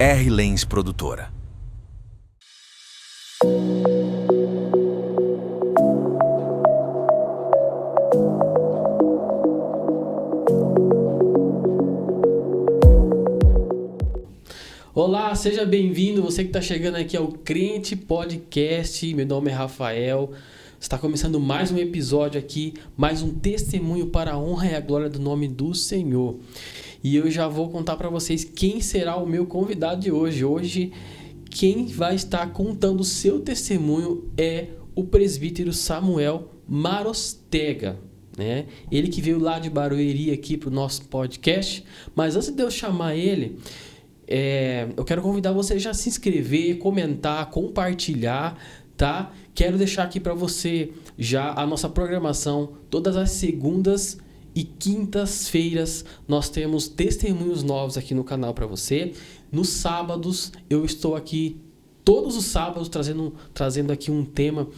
R. Lenz Produtora. Olá, seja bem-vindo, você que está chegando aqui ao Crente Podcast. Meu nome é Rafael. Está começando mais um episódio aqui, mais um testemunho para a honra e a glória do nome do Senhor. E eu já vou contar para vocês quem será o meu convidado de hoje. Hoje, quem vai estar contando o seu testemunho é o presbítero Samuel Marostega, né? Ele que veio lá de Barueri aqui para o nosso podcast. Mas antes de eu chamar ele, eu quero convidar você já a se inscrever, comentar, compartilhar, tá? Quero deixar aqui para você já a nossa programação. Todas as segundas e quintas-feiras nós temos testemunhos novos aqui no canal para você. Nos sábados eu estou aqui todos os sábados trazendo aqui um tema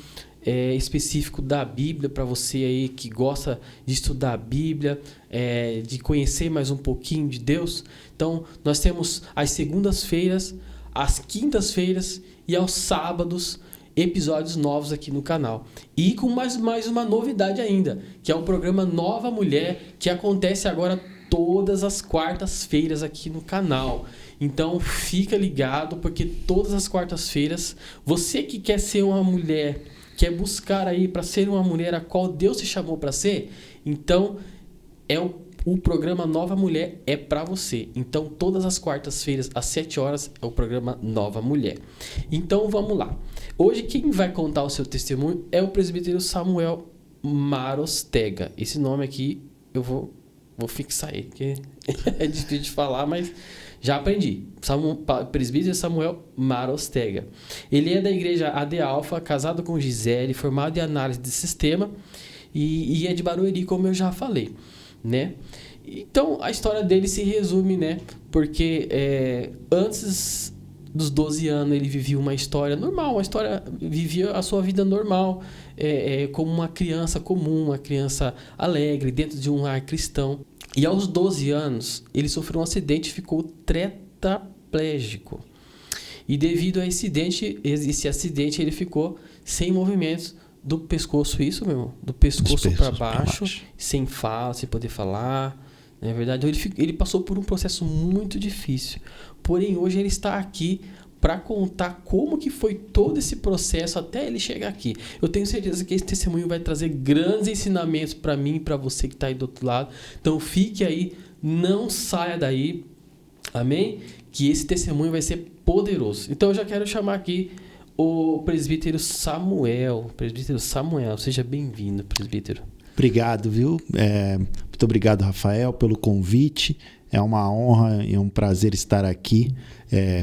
específico da Bíblia para você aí que gosta de estudar a Bíblia, de conhecer mais um pouquinho de Deus. Então nós temos as segundas-feiras, as quintas-feiras e aos sábados episódios novos aqui no canal. E com mais uma novidade ainda, que é o programa Nova Mulher, que acontece agora todas as quartas-feiras aqui no canal. Então fica ligado, porque todas as quartas-feiras, você que quer ser uma mulher, quer buscar aí para ser uma mulher a qual Deus te chamou para ser, então o programa Nova Mulher é para você. Então todas as quartas-feiras às 7 horas é o programa Nova Mulher. Então vamos lá. Hoje quem vai contar o seu testemunho é o presbítero Samuel Marostega. Esse nome aqui eu vou fixar ele, porque é difícil de falar, mas já aprendi. Presbítero Samuel Marostega. Ele é da igreja AD Alfa, casado com Gisele, formado em análise de sistema e é de Barueri, como eu já falei, né? Então a história dele se resume, né? Porque antes dos 12 anos ele vivia uma história normal, vivia a sua vida normal, como uma criança comum, uma criança alegre, dentro de um lar cristão. E aos 12 anos ele sofreu um acidente e ficou tetraplégico. E devido a esse acidente ele ficou sem movimentos do pescoço, isso mesmo, do pescoço para baixo, sem fala, sem poder falar. Na verdade, ele passou por um processo muito difícil. Porém, hoje ele está aqui para contar como que foi todo esse processo até ele chegar aqui. Eu tenho certeza que esse testemunho vai trazer grandes ensinamentos para mim e para você que está aí do outro lado. Então, fique aí, não saia daí. Amém? Que esse testemunho vai ser poderoso. Então, eu já quero chamar aqui o presbítero Samuel. Presbítero Samuel, seja bem-vindo, presbítero. Obrigado, viu? Muito obrigado, Rafael, pelo convite. É uma honra e um prazer estar aqui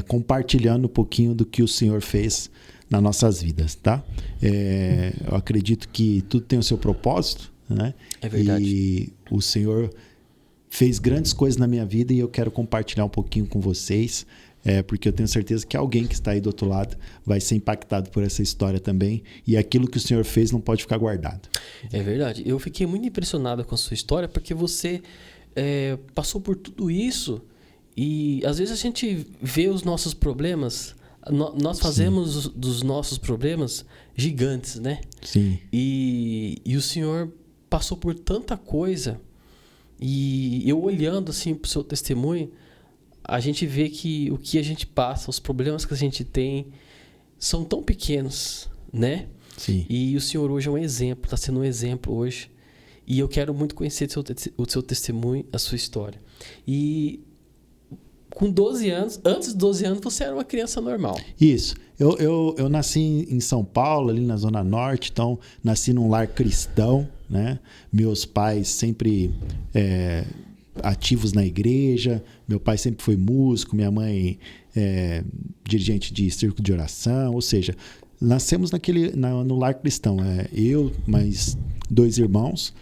compartilhando um pouquinho do que o Senhor fez nas nossas vidas, tá? Eu acredito que tudo tem o seu propósito, né? É verdade. E o Senhor fez grandes coisas na minha vida e eu quero compartilhar um pouquinho com vocês, porque eu tenho certeza que alguém que está aí do outro lado vai ser impactado por essa história também, e aquilo que o Senhor fez não pode ficar guardado. É verdade. Eu fiquei muito impressionado com a sua história, porque você passou por tudo isso e às vezes a gente vê os nossos problemas, nós fazemos dos nossos problemas gigantes, né? Sim. E o Senhor passou por tanta coisa, e eu olhando assim para o seu testemunho, a gente vê que o que a gente passa, os problemas que a gente tem são tão pequenos, né? Sim. E o Senhor hoje é um exemplo, está sendo um exemplo hoje. E eu quero muito conhecer o seu testemunho, a sua história. E com 12 anos, antes de 12 anos, você era uma criança normal. Isso. Eu nasci em São Paulo, ali na Zona Norte, então nasci num lar cristão, né? Meus pais sempre ativos na igreja, meu pai sempre foi músico, minha mãe dirigente de círculo de oração, ou seja, nascemos no lar cristão, eu, mais 2 irmãos,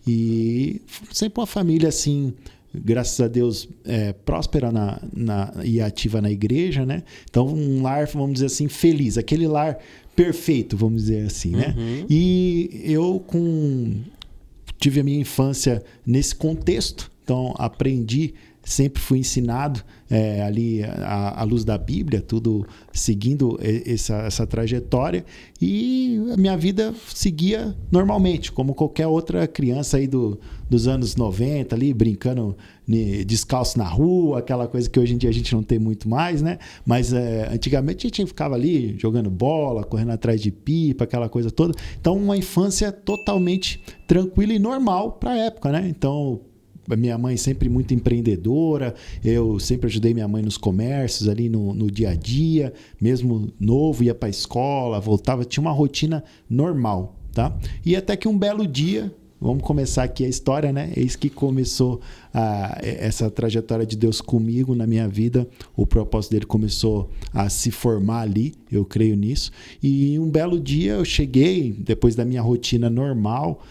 e sempre uma família assim, graças a Deus, próspera e ativa na igreja, né? Então um lar, vamos dizer assim, feliz, aquele lar perfeito, vamos dizer assim, né? E eu tive a minha infância nesse contexto, então aprendi sempre fui ensinado ali à luz da Bíblia, tudo seguindo essa trajetória, e a minha vida seguia normalmente, como qualquer outra criança aí dos anos 90, ali, brincando descalço na rua, aquela coisa que hoje em dia a gente não tem muito mais, né? Mas antigamente a gente ficava ali jogando bola, correndo atrás de pipa, aquela coisa toda. Então, uma infância totalmente tranquila e normal para a época, né? Então, minha mãe sempre muito empreendedora, eu sempre ajudei minha mãe nos comércios ali no dia a dia, mesmo novo, ia para a escola, voltava, tinha uma rotina normal, tá? E até que um belo dia, vamos começar aqui a história, né? Eis que começou essa trajetória de Deus comigo na minha vida. O propósito dele começou a se formar ali, eu creio nisso. E um belo dia eu cheguei, depois da minha rotina normal,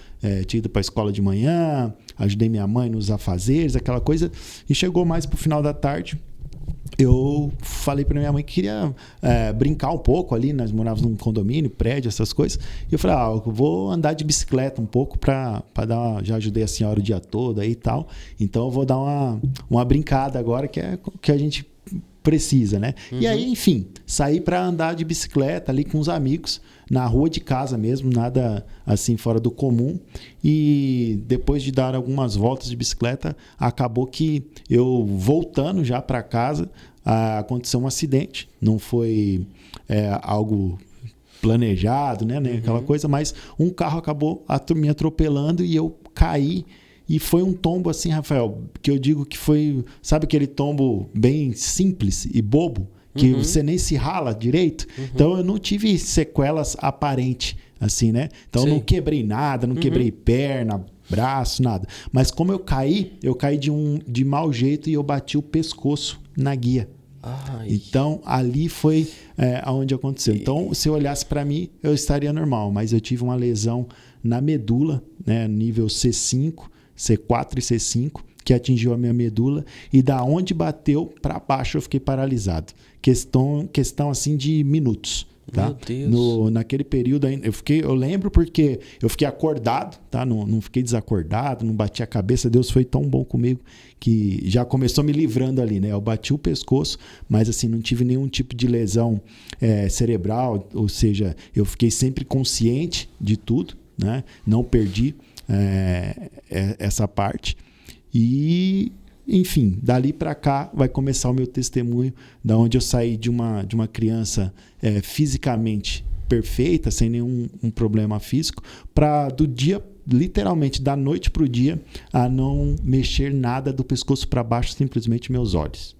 tinha ido para a escola de manhã, ajudei minha mãe nos afazeres, aquela coisa. E chegou mais pro final da tarde, eu falei para minha mãe que queria brincar um pouco ali, nós morávamos num condomínio, prédio, essas coisas. E eu falei, eu vou andar de bicicleta um pouco para dar já ajudei a senhora o dia todo aí e tal. Então eu vou dar uma brincada agora, que é o que a gente precisa, né? Uhum. E aí, enfim, saí para andar de bicicleta ali com os amigos, na rua de casa mesmo, nada assim fora do comum. E depois de dar algumas voltas de bicicleta, acabou que eu voltando já para casa, aconteceu um acidente. Não foi algo planejado, né? Aquela coisa, mas um carro acabou me atropelando e eu caí. E foi um tombo assim, Rafael, que eu digo que foi, sabe aquele tombo bem simples e bobo, que você nem se rala direito? Então eu não tive sequelas aparentes, assim, né? Então eu não quebrei nada, não quebrei perna, braço, nada. Mas como eu caí de mau jeito e eu bati o pescoço na guia. Ai. Então ali foi onde aconteceu. Então se eu olhasse para mim, eu estaria normal, mas eu tive uma lesão na medula, né, nível C5, C4 e C5, que atingiu a minha medula, e da onde bateu para baixo eu fiquei paralisado. Questão assim de minutos. Tá? Meu Deus. Naquele período eu lembro porque eu fiquei acordado, tá? Não fiquei desacordado, não bati a cabeça. Deus foi tão bom comigo que já começou me livrando ali, né? Eu bati o pescoço, mas assim, não tive nenhum tipo de lesão cerebral, ou seja, eu fiquei sempre consciente de tudo, né? Não perdi essa parte. E enfim, dali para cá vai começar o meu testemunho, da onde eu saí de uma criança fisicamente perfeita, sem nenhum problema físico, para do dia, literalmente da noite para o dia, a não mexer nada do pescoço para baixo, simplesmente meus olhos,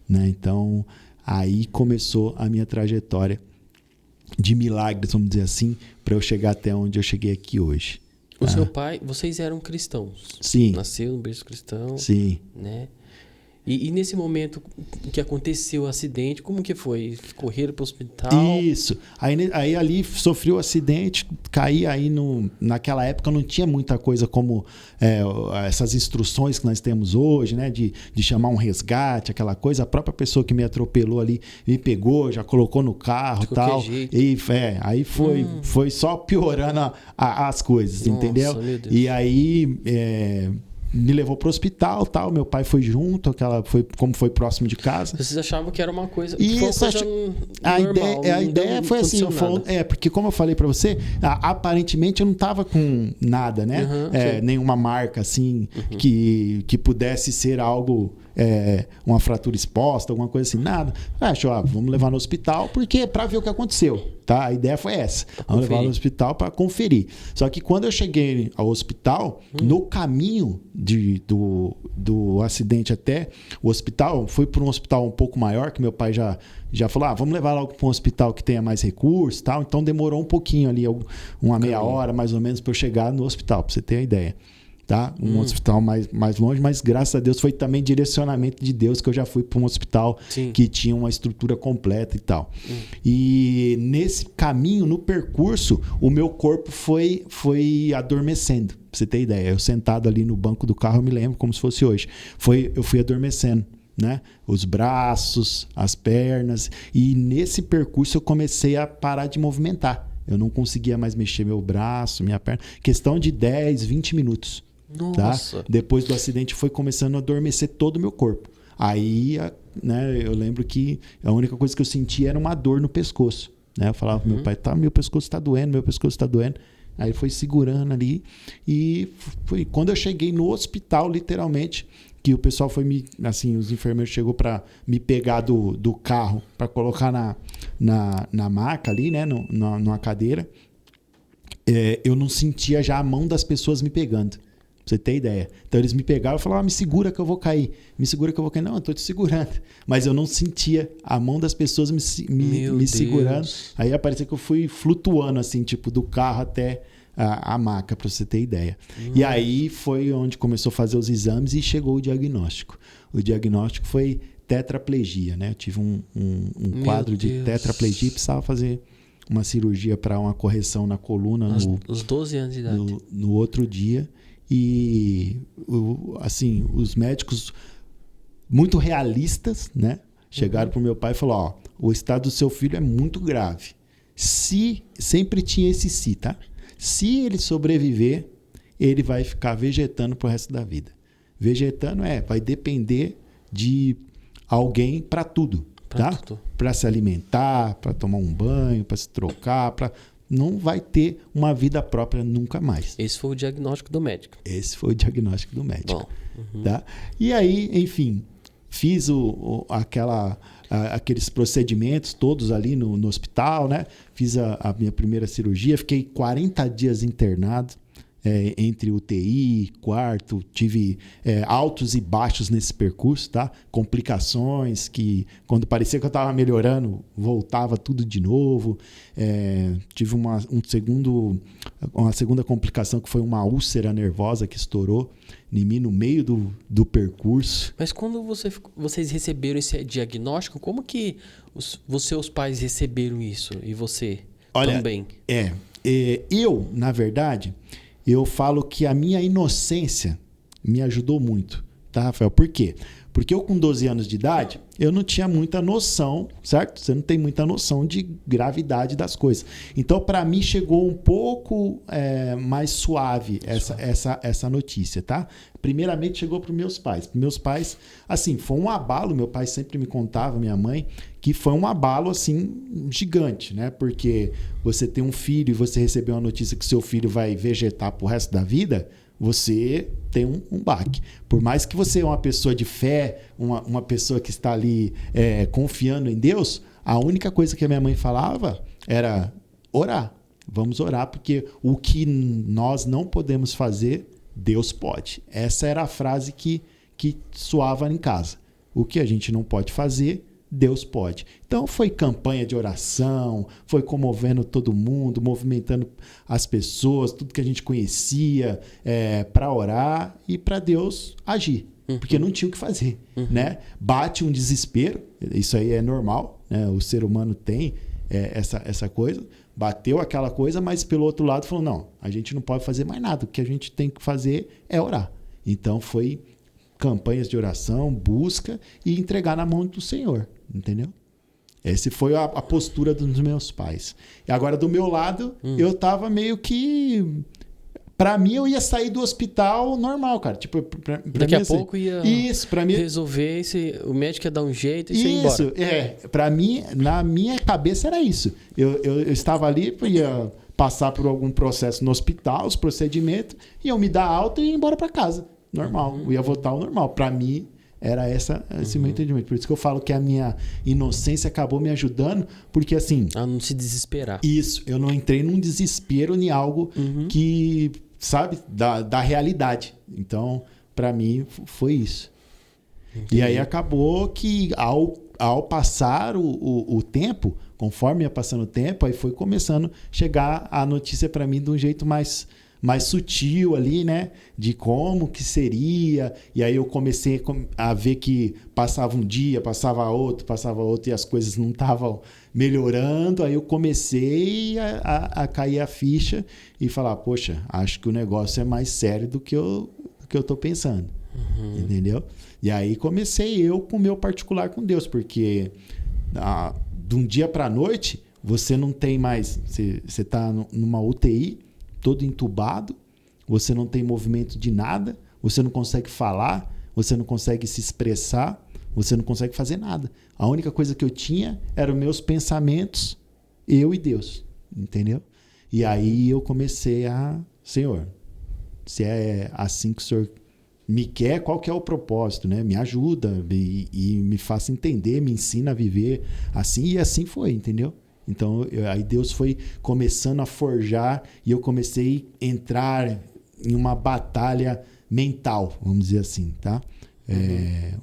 né? Então aí começou a minha trajetória de milagres, vamos dizer assim, para eu chegar até onde eu cheguei aqui hoje. O seu pai, vocês eram cristãos? Sim. Nasceu no berço cristão? Sim. Né? E nesse momento que aconteceu o acidente, como que foi? Correram para o hospital? Isso. Aí ali sofri o acidente, caí aí naquela época não tinha muita coisa como essas instruções que nós temos hoje, né? De chamar um resgate, aquela coisa. A própria pessoa que me atropelou ali me pegou, já colocou no carro e tal. Jeito. E aí foi só piorando as coisas, nossa, entendeu? Meu Deus. E aí me levou pro hospital, tal. Meu pai foi junto, como foi próximo de casa. Vocês achavam que era uma coisa, normal? A ideia foi assim, porque como eu falei para você, aparentemente eu não tava com nada, né? Nenhuma marca assim que pudesse ser algo, uma fratura exposta, alguma coisa assim, nada. Vamos levar no hospital, porque para ver o que aconteceu, tá? A ideia foi essa. Vamos levar no hospital para conferir. Só que quando eu cheguei ao hospital, no caminho do acidente até o hospital, fui para um hospital um pouco maior, que meu pai já falou, vamos levar logo para um hospital que tenha mais recursos, tal. Então demorou um pouquinho ali, uma meia hora mais ou menos, para eu chegar no hospital, para você ter uma ideia. Tá? Um hospital mais longe, mas graças a Deus foi também direcionamento de Deus que eu já fui para um hospital que tinha uma estrutura completa e tal. E nesse caminho, no percurso, o meu corpo foi adormecendo, pra você ter ideia. Eu sentado ali no banco do carro, eu me lembro como se fosse hoje. Eu fui adormecendo, né? Os braços, as pernas, e nesse percurso eu comecei a parar de movimentar. Eu não conseguia mais mexer meu braço, minha perna. Questão de 10, 20 minutos. Nossa. Tá? Depois do acidente foi começando a adormecer todo o meu corpo. Aí, né, eu lembro que a única coisa que eu sentia era uma dor no pescoço. Né? Eu falava pro meu pai, meu pescoço está doendo, meu pescoço está doendo. Aí ele foi segurando ali. E foi quando eu cheguei no hospital, literalmente, que o pessoal foi os enfermeiros chegou para me pegar do carro para colocar na maca ali, né, numa cadeira. Eu não sentia já a mão das pessoas me pegando. Pra você ter ideia. Então eles me pegavam e falavam, me segura que eu vou cair. Me segura que eu vou cair. Não, eu tô te segurando. Mas eu não sentia a mão das pessoas me segurando. Aí parecia que eu fui flutuando, assim, tipo, do carro até a maca, pra você ter ideia. E aí foi onde começou a fazer os exames e chegou o diagnóstico. O diagnóstico foi tetraplegia, né? Eu tive um quadro de tetraplegia e precisava fazer uma cirurgia para uma correção na coluna. Os 12 anos de idade. No outro dia. E, assim, os médicos muito realistas, né? Chegaram pro meu pai e falaram, o estado do seu filho é muito grave. Sempre tinha esse se, tá? Se ele sobreviver, ele vai ficar vegetando pro resto da vida. Vegetando vai depender de alguém para tudo, tá? Para se alimentar, para tomar um banho, para se trocar, não vai ter uma vida própria nunca mais. Esse foi o diagnóstico do médico. Esse foi o diagnóstico do médico. Bom, tá? E aí, enfim, fiz aqueles procedimentos todos ali no hospital, né? Fiz a minha primeira cirurgia, fiquei 40 dias internado, entre UTI, quarto, tive altos e baixos nesse percurso, tá? Complicações que, quando parecia que eu estava melhorando, voltava tudo de novo. Tive uma segunda complicação que foi uma úlcera nervosa que estourou em mim no meio do percurso. Mas quando vocês receberam esse diagnóstico, como que os seus pais receberam isso? E você também? Eu, na verdade, eu falo que a minha inocência me ajudou muito, tá, Rafael? Por quê? Porque eu, com 12 anos de idade, eu não tinha muita noção, certo? Você não tem muita noção de gravidade das coisas. Então, para mim, chegou um pouco mais suave essa notícia, tá? Primeiramente, chegou para os meus pais. Meus pais, assim, foi um abalo. Meu pai sempre me contava, minha mãe, que foi um abalo, assim, gigante, né? Porque você tem um filho e você recebeu uma notícia que seu filho vai vegetar pro resto da vida, você tem um baque. Por mais que você é uma pessoa de fé, uma pessoa que está ali confiando em Deus, a única coisa que a minha mãe falava era orar. Vamos orar, porque o que nós não podemos fazer, Deus pode. Essa era a frase que soava em casa. O que a gente não pode fazer, Deus pode. Então foi campanha de oração, foi comovendo todo mundo, movimentando as pessoas, tudo que a gente conhecia, para orar e para Deus agir. Porque não tinha o que fazer, né? Bate um desespero, isso aí é normal, né? O ser humano tem essa coisa, bateu aquela coisa, mas pelo outro lado falou, não, a gente não pode fazer mais nada, o que a gente tem que fazer é orar. Então foi campanhas de oração, busca e entregar na mão do Senhor, entendeu? Essa foi a postura dos meus pais. E agora, do meu lado, eu tava meio que... Pra mim, eu ia sair do hospital normal, cara. Tipo, daqui a pouco ia pra mim, resolver, o médico ia dar um jeito e ia embora. Isso, pra mim, na minha cabeça era isso. Eu estava ali, ia passar por algum processo no hospital, os procedimentos, e eu me dar alta e ir embora pra casa. Normal, eu ia voltar ao normal. Para mim, era esse meu entendimento. Por isso que eu falo que a minha inocência acabou me ajudando, porque assim... A não se desesperar. Isso, eu não entrei num desespero em algo que, sabe, da realidade. Então, para mim, foi isso. Entendi. E aí acabou que, ao passar o tempo, conforme ia passando o tempo, aí foi começando a chegar a notícia para mim de um jeito mais sutil ali, né? De como que seria. E aí eu comecei a ver que passava um dia, passava outro e as coisas não estavam melhorando. Aí eu comecei a cair a ficha e falar, poxa, acho que o negócio é mais sério do que eu tô pensando. Entendeu? E aí comecei eu com o meu particular com Deus, porque de um dia para a noite, você não tem mais... Você está numa UTI, todo entubado, você não tem movimento de nada, você não consegue falar, você não consegue se expressar, você não consegue fazer nada. A única coisa que eu tinha eram meus pensamentos, eu e Deus, entendeu? E aí eu comecei Senhor, se é assim que o Senhor me quer, qual que é o propósito, né? Me ajuda e me faça entender, me ensina a viver assim, e assim foi, entendeu? Então, aí Deus foi começando a forjar e eu comecei a entrar em uma batalha mental, vamos dizer assim, tá?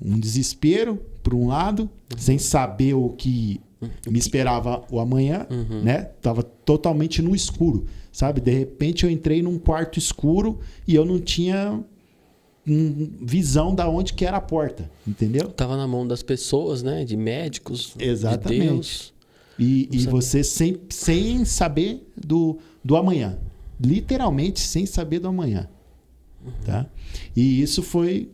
Um desespero, por um lado, sem saber o que me esperava o amanhã, né? Tava totalmente no escuro, sabe? De repente eu entrei num quarto escuro e eu não tinha visão da onde que era a porta, entendeu? Tava na mão das pessoas, né? De médicos, exatamente. De Deus. E você sem saber do amanhã. Literalmente sem saber do amanhã. Tá? E isso foi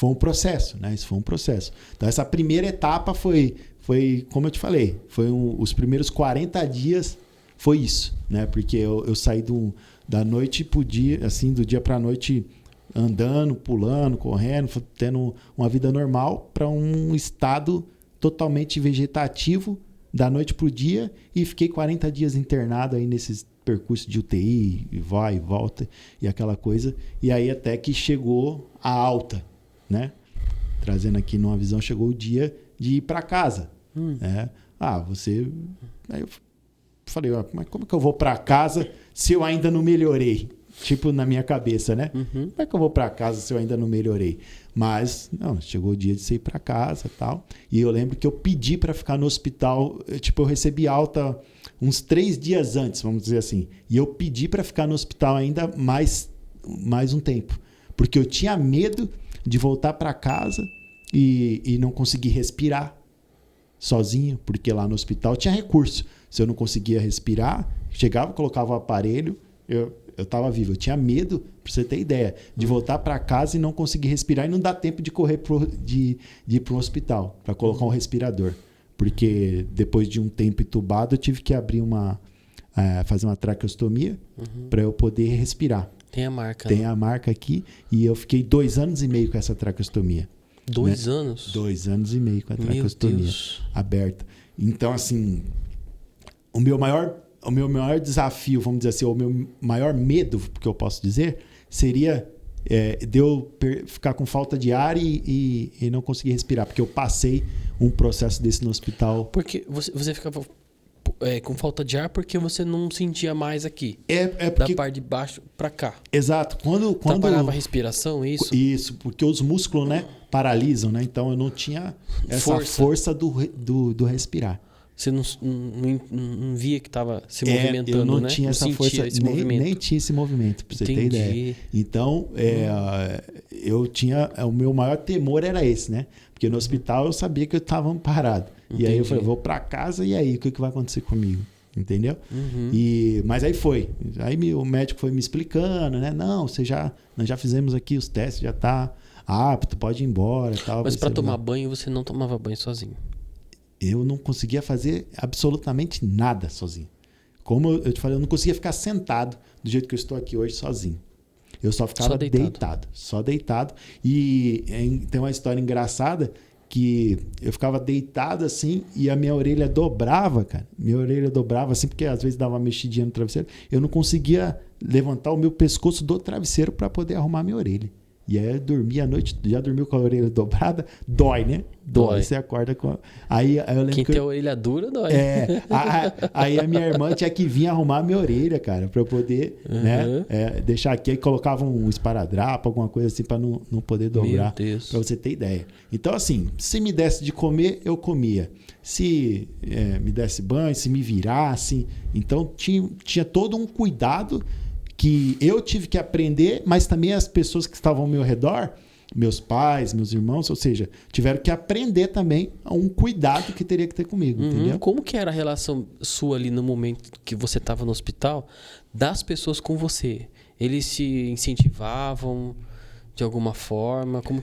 um processo, né? Isso foi um processo. Então, essa primeira etapa foi como eu te falei, os primeiros 40 dias foi isso, né? Porque eu saí da noite pro dia, assim, do dia para a noite, andando, pulando, correndo, tendo uma vida normal, para um estado totalmente vegetativo da noite pro dia, e fiquei 40 dias internado aí nesses percursos de UTI, e vai e volta, e aquela coisa. E aí até que chegou a alta, né? Trazendo aqui numa visão, chegou o dia de ir para casa. Né? Aí eu falei, mas como que eu vou para casa se eu ainda não melhorei? Tipo, na minha cabeça, né? Como é que eu vou para casa se eu ainda não melhorei? Mas, não, chegou o dia de você ir para casa e tal. E eu lembro que eu pedi para ficar no hospital. Eu recebi alta uns 3 dias antes, vamos dizer assim. E eu pedi para ficar no hospital ainda mais um tempo. Porque eu tinha medo de voltar para casa e não conseguir respirar sozinho. Porque lá no hospital tinha recurso. Se eu não conseguia respirar, chegava, colocava o aparelho, eu estava vivo. Eu tinha medo, para você ter ideia, de voltar para casa e não conseguir respirar e não dar tempo de correr de ir para um hospital para colocar um respirador. Porque depois de um tempo entubado, eu tive que abrir fazer uma traqueostomia para eu poder respirar. Tem a marca. Tem a marca aqui, e eu fiquei 2 anos e meio com essa traqueostomia. 2 anos? 2 anos e meio com a traqueostomia aberta. Então, assim, o meu maior desafio, vamos dizer assim, o meu maior medo, que eu posso dizer, seria de eu ficar com falta de ar e não conseguir respirar, porque eu passei um processo desse no hospital. Porque você ficava com falta de ar porque você não sentia mais aqui. Porque... Da parte de baixo para cá. Exato. Quando trabalhava a respiração, isso? Isso, porque os músculos, né, paralisam, né? Então eu não tinha essa força do respirar. Você não via que estava se movimentando, eu não né? tinha essa força, nem tinha esse movimento, para você ter ideia. Então, eu tinha... O meu maior temor era esse, né? Porque no hospital eu sabia que eu estava parado. Entendi. E aí eu falei, vou para casa, e aí? O que vai acontecer comigo? Entendeu? Mas aí foi. Aí o médico foi me explicando, né? Não, nós já fizemos aqui os testes, já está apto, pode ir embora. Tal, mas para tomar banho, você não tomava banho sozinho? Eu não conseguia fazer absolutamente nada sozinho. Como eu te falei, eu não conseguia ficar sentado do jeito que eu estou aqui hoje sozinho. Eu só ficava só deitado. E tem uma história engraçada que eu ficava deitado assim e a minha orelha dobrava, cara. Minha orelha dobrava assim, porque às vezes dava uma mexidinha no travesseiro. Eu não conseguia levantar o meu pescoço do travesseiro para poder arrumar minha orelha. E aí eu dormia à noite, já dormiu com a orelha dobrada? Dói, né? Dói. Você acorda com... Aí eu lembro Quem tem a orelha dura, dói. Aí a minha irmã tinha que vir arrumar a minha orelha, cara, pra eu poder deixar aqui. Aí colocava um esparadrapo, alguma coisa assim, pra não poder dobrar. Meu Deus. Pra você ter ideia. Então, assim, se me desse de comer, eu comia. Se me desse banho, se me virasse. Então, tinha todo um cuidado que eu tive que aprender, mas também as pessoas que estavam ao meu redor, meus pais, meus irmãos, ou seja, tiveram que aprender também um cuidado que teria que ter comigo, entendeu? Como que era a relação sua ali no momento que você estava no hospital, das pessoas com você? Eles te incentivavam de alguma forma? Como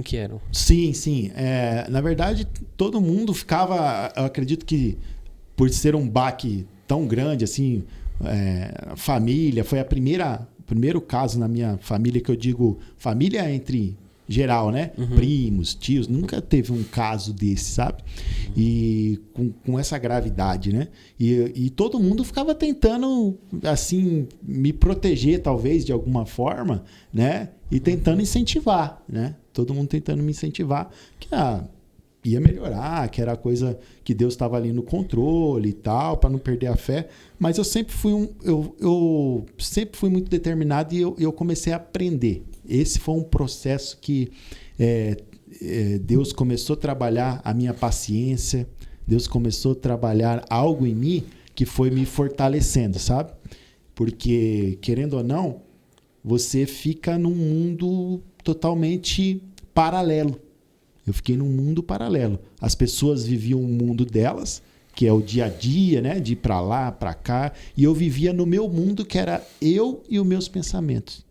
que eram? Sim. Na verdade, todo mundo ficava... Eu acredito que por ser um baque tão grande assim... família, foi a primeira primeiro caso na minha família, que eu digo família entre geral, né? Primos, tios, nunca teve um caso desse, sabe? E com essa gravidade, né? E todo mundo ficava tentando, assim, me proteger, talvez, de alguma forma, né? E tentando incentivar, né? Todo mundo tentando me incentivar que ia melhorar, que era coisa que Deus estava ali no controle e tal, para não perder a fé. Mas eu sempre fui eu sempre fui muito determinado e eu comecei a aprender. Esse foi um processo que Deus começou a trabalhar a minha paciência, Deus começou a trabalhar algo em mim que foi me fortalecendo, sabe? Porque, querendo ou não, você fica num mundo totalmente paralelo. Eu fiquei num mundo paralelo. As pessoas viviam um mundo delas, que é o dia a dia, né? De ir para lá, para cá. E eu vivia no meu mundo, que era eu e os meus pensamentos.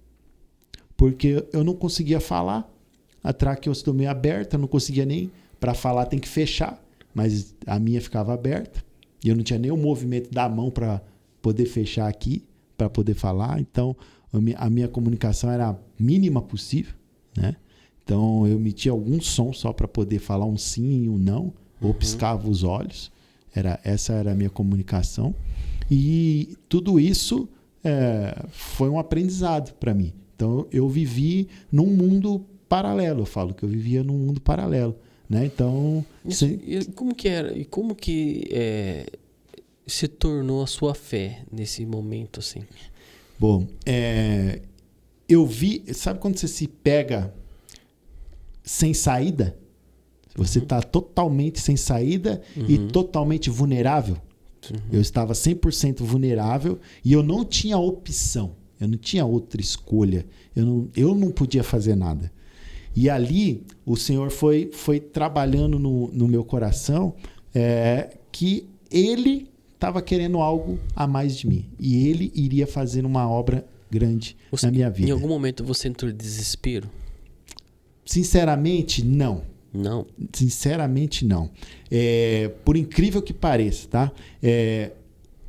Porque eu não conseguia falar, a traqueostomia aberta, eu não conseguia nem, para falar tem que fechar, mas a minha ficava aberta, e eu não tinha nem o movimento da mão para poder fechar aqui, para poder falar, então a minha comunicação era a mínima possível, né? Então eu emitia algum som só para poder falar um sim e um não, ou piscava os olhos, essa era a minha comunicação, e tudo isso foi um aprendizado para mim. Então, eu vivi num mundo paralelo. Eu falo que eu vivia num mundo paralelo, né? Então... E como que era? E como que se tornou a sua fé nesse momento, assim? Bom, eu vi... Sabe quando você se pega sem saída? Você está totalmente sem saída e totalmente vulnerável. Eu estava 100% vulnerável e eu não tinha opção. Eu não tinha outra escolha. Eu não podia fazer nada. E ali, o Senhor foi trabalhando no meu coração que Ele estava querendo algo a mais de mim. E Ele iria fazer uma obra grande na minha vida. Em algum momento você entrou em desespero? Sinceramente, não. Não? Sinceramente, não. Por incrível que pareça, tá?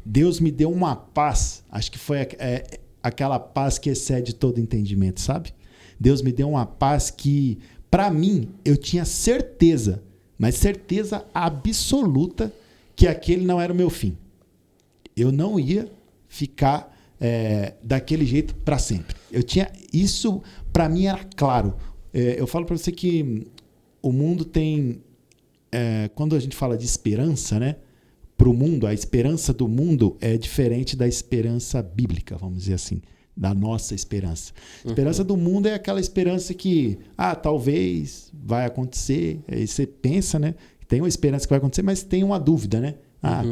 Deus me deu uma paz. Acho que foi... aquela paz que excede todo entendimento, sabe? Deus me deu uma paz que, para mim, eu tinha certeza, mas certeza absoluta, que aquele não era o meu fim. Eu não ia ficar daquele jeito para sempre. Eu tinha isso, para mim era claro. Eu falo para você que o mundo tem, quando a gente fala de esperança, né? Para o mundo, a esperança do mundo é diferente da esperança bíblica, vamos dizer assim, da nossa esperança. A esperança do mundo é aquela esperança que, talvez vai acontecer. Aí você pensa, né? Tem uma esperança que vai acontecer, mas tem uma dúvida, né?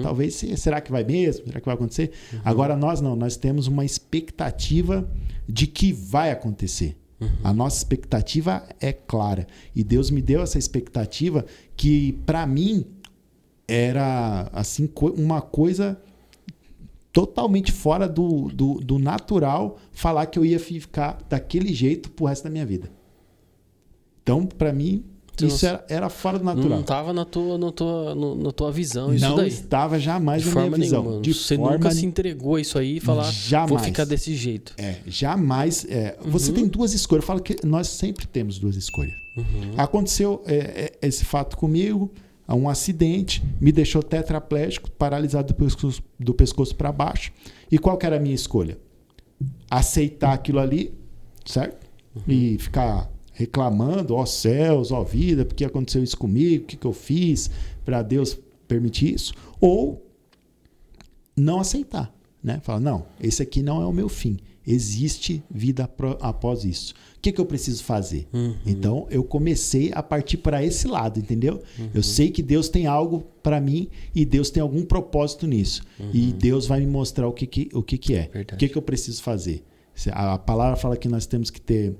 Talvez, será que vai mesmo? Será que vai acontecer? Agora nós não, nós temos uma expectativa de que vai acontecer. A nossa expectativa é clara. E Deus me deu essa expectativa que, para mim, era assim, uma coisa totalmente fora do natural falar que eu ia ficar daquele jeito pro resto da minha vida. Então, para mim, isso era fora do natural. Não estava na tua visão isso não daí. Não estava jamais na minha visão. Nenhuma. Você nunca se entregou a isso aí e falar, vou ficar desse jeito. Jamais. Você tem duas escolhas. Eu falo que nós sempre temos duas escolhas. Aconteceu esse fato comigo, um acidente, me deixou tetraplégico, paralisado do pescoço para baixo. E qual que era a minha escolha? Aceitar aquilo ali, certo? E ficar reclamando, ó céus, ó vida, porque aconteceu isso comigo, o que eu fiz para Deus permitir isso? Ou não aceitar, né? Falar, não, esse aqui não é o meu fim. Existe vida após isso. O que eu preciso fazer? Então, eu comecei a partir para esse lado, entendeu? Eu sei que Deus tem algo para mim e Deus tem algum propósito nisso. E Deus vai me mostrar o que é. Verdade. O que eu preciso fazer? A palavra fala que nós temos que ter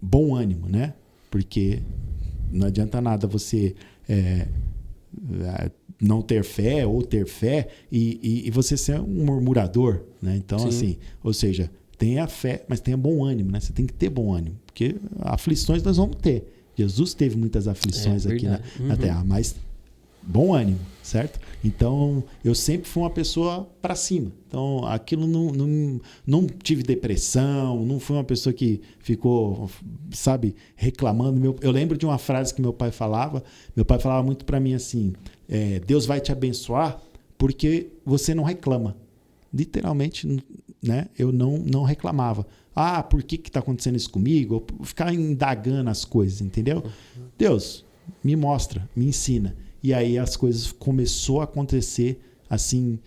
bom ânimo, né? Porque não adianta nada você não ter fé ou ter fé e você ser um murmurador, né? Então, sim, assim, ou seja, tenha fé, mas tenha bom ânimo, né? Você tem que ter bom ânimo, porque aflições nós vamos ter. Jesus teve muitas aflições aqui na Terra, mas bom ânimo, certo? Então, eu sempre fui uma pessoa para cima. Então, aquilo não tive depressão, não fui uma pessoa que ficou, sabe, reclamando. Eu lembro de uma frase que meu pai falava muito para mim assim, Deus vai te abençoar porque você não reclama. Literalmente, né? Eu não reclamava. Ah, por que está acontecendo isso comigo? Eu ficar indagando as coisas, entendeu? Deus, me mostra, me ensina. E aí as coisas começou a acontecer assim,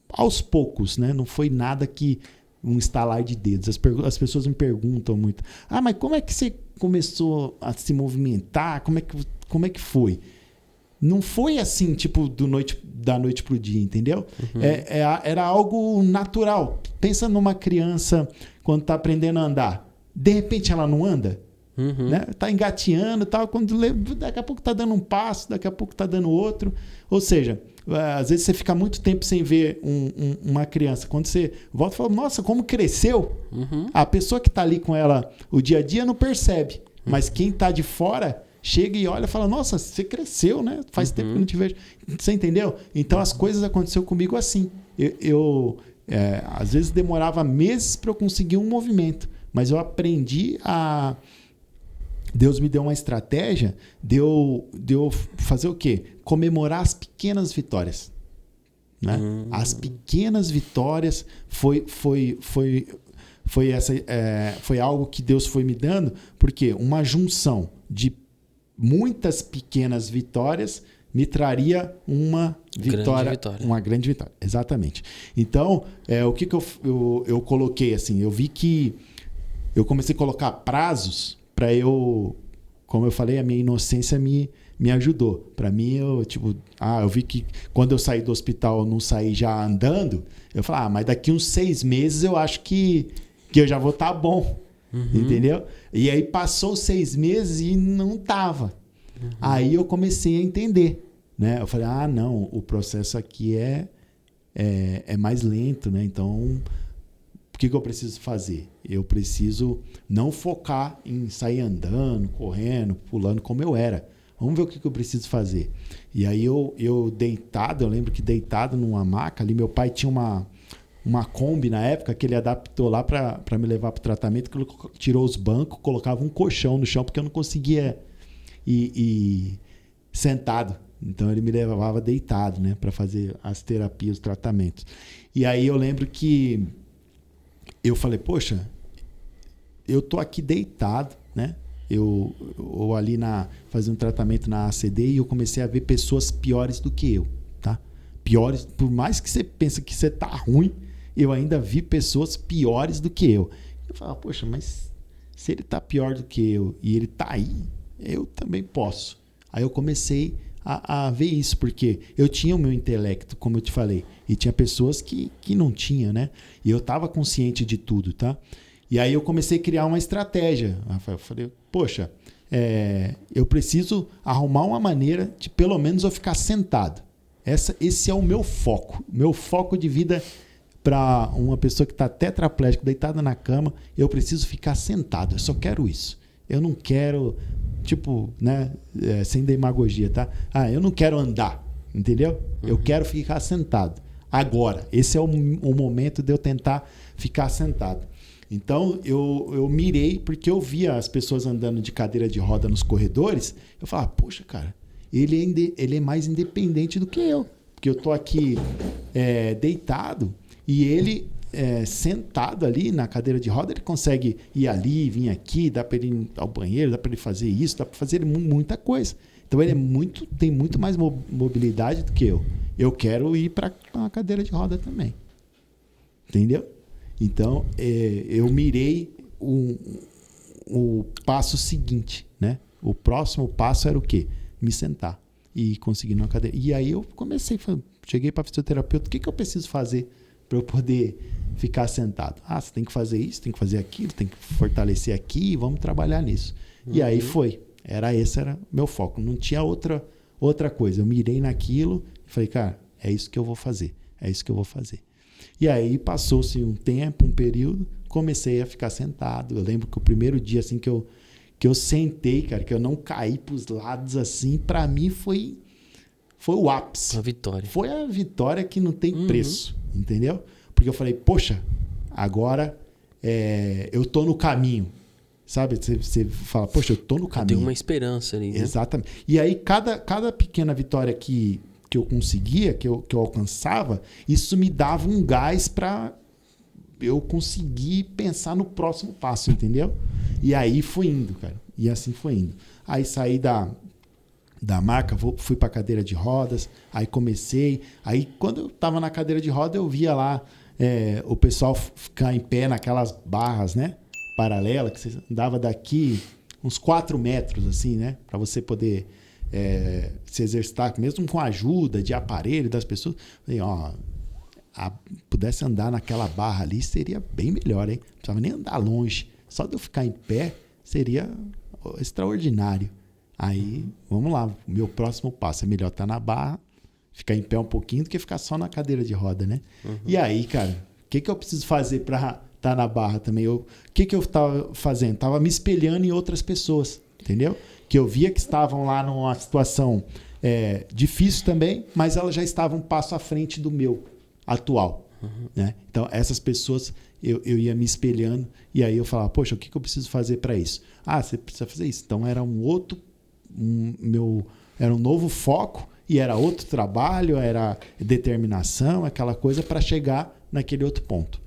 aos poucos, né? Não foi nada que um estalar de dedos. As pessoas me perguntam muito, mas como é que você começou a se movimentar? Como é que foi? Não foi assim, tipo, da noite pro dia, entendeu? Uhum. Era algo natural. Pensa numa criança quando tá aprendendo a andar. De repente ela não anda, né? Tá engateando e tal. Daqui a pouco tá dando um passo, daqui a pouco tá dando outro. Ou seja, às vezes você fica muito tempo sem ver uma criança. Quando você volta e fala, nossa, como cresceu. A pessoa que tá ali com ela o dia a dia não percebe. Mas quem tá de fora chega e olha e fala, nossa, você cresceu, né? Faz tempo que eu não te vejo. Você entendeu? Então as coisas aconteceram comigo assim. Às vezes demorava meses para eu conseguir um movimento, mas eu aprendi a... Deus me deu uma estratégia de eu fazer o quê? Comemorar as pequenas vitórias. Né? As pequenas vitórias foi algo que Deus foi me dando, porque uma junção de muitas pequenas vitórias me traria uma grande vitória. Exatamente. Então, o que eu coloquei assim? Eu vi que eu comecei a colocar prazos para como eu falei, a minha inocência me ajudou. Para mim, eu vi que quando eu saí do hospital, eu não saí já andando, eu falei, mas daqui uns 6 meses eu acho que eu já vou estar bom. Entendeu? E aí passou 6 meses e não tava. Aí eu comecei a entender, né? Eu falei, não, o processo aqui é mais lento, né? Então, o que eu preciso fazer? Eu preciso não focar em sair andando, correndo, pulando como eu era. Vamos ver o que eu preciso fazer. E aí eu deitado, eu lembro que deitado numa maca ali, meu pai tinha uma Kombi na época que ele adaptou lá para me levar para o tratamento, que ele tirou os bancos, colocava um colchão no chão, porque eu não conseguia ir sentado. Então ele me levava deitado, né, para fazer as terapias, os tratamentos. E aí eu lembro que eu falei, poxa, eu tô aqui deitado, né? Eu ali fazia um tratamento na ACD e eu comecei a ver pessoas piores do que eu, tá? Piores, por mais que você pense que você tá ruim, eu ainda vi pessoas piores do que eu. Eu falava, poxa, mas se ele tá pior do que eu e ele tá aí, eu também posso. Aí eu comecei a ver isso, porque eu tinha o meu intelecto, como eu te falei, e tinha pessoas que não tinham, né? E eu tava consciente de tudo, tá? E aí eu comecei a criar uma estratégia. Eu falei, poxa, eu preciso arrumar uma maneira de pelo menos eu ficar sentado. Esse é o meu foco. Meu foco de vida para uma pessoa que está tetraplégica, deitada na cama, eu preciso ficar sentado. Eu só quero isso. Eu não quero, né, sem demagogia, tá? Eu não quero andar, entendeu? Eu quero ficar sentado. Agora, esse é o momento de eu tentar ficar sentado. Então, eu mirei, porque eu via as pessoas andando de cadeira de roda nos corredores, eu falava, poxa, cara, ele é mais independente do que eu. Porque eu tô aqui deitado e ele sentado ali na cadeira de roda, ele consegue ir ali, vir aqui, dá para ele ir ao banheiro, dá para ele fazer isso, dá para fazer muita coisa. Então, ele tem muito mais mobilidade do que eu. Eu quero ir para uma cadeira de roda também. Entendeu? Então, eu mirei o passo seguinte, né? O próximo passo era o quê? Me sentar e conseguir numa cadeira. E aí eu cheguei para fisioterapeuta, o que eu preciso fazer para eu poder ficar sentado? Você tem que fazer isso, tem que fazer aquilo, tem que fortalecer aqui, vamos trabalhar nisso. E aí foi. Esse era meu foco. Não tinha outra coisa. Eu mirei naquilo e falei, cara, é isso que eu vou fazer. É isso que eu vou fazer. E aí passou-se um tempo, um período, comecei a ficar sentado. Eu lembro que o primeiro dia assim que que eu sentei, cara, que eu não caí pros lados assim, pra mim foi o ápice. Uma vitória. Foi a vitória que não tem preço, entendeu? Porque eu falei, poxa, agora eu tô no caminho. Sabe? Você fala, poxa, eu tô no caminho. Tem uma esperança ali, né? Exatamente. E aí, cada pequena vitória que eu conseguia, que eu alcançava, isso me dava um gás para eu conseguir pensar no próximo passo, entendeu? E aí foi indo, cara. E assim foi indo. Aí saí da marca, fui para cadeira de rodas, aí comecei. Aí quando eu tava na cadeira de roda, eu via lá o pessoal ficar em pé naquelas barras, né? Paralela, que você andava daqui uns 4 metros, assim, né? Para você poder se exercitar, mesmo com a ajuda de aparelho das pessoas. Falei, pudesse andar naquela barra ali, seria bem melhor, hein? Não precisava nem andar longe. Só de eu ficar em pé seria extraordinário. Aí, vamos lá. O meu próximo passo é melhor estar na barra, ficar em pé um pouquinho, do que ficar só na cadeira de roda, né? E aí, cara, o que eu preciso fazer para estar na barra também? O que eu estava fazendo? Estava me espelhando em outras pessoas, entendeu? Que eu via que estavam lá numa situação difícil também, mas elas já estavam um passo à frente do meu atual. Né? Então, essas pessoas eu ia me espelhando e aí eu falava, poxa, o que eu preciso fazer para isso? Você precisa fazer isso. Então, era era um novo foco e era outro trabalho, era determinação, aquela coisa para chegar naquele outro ponto.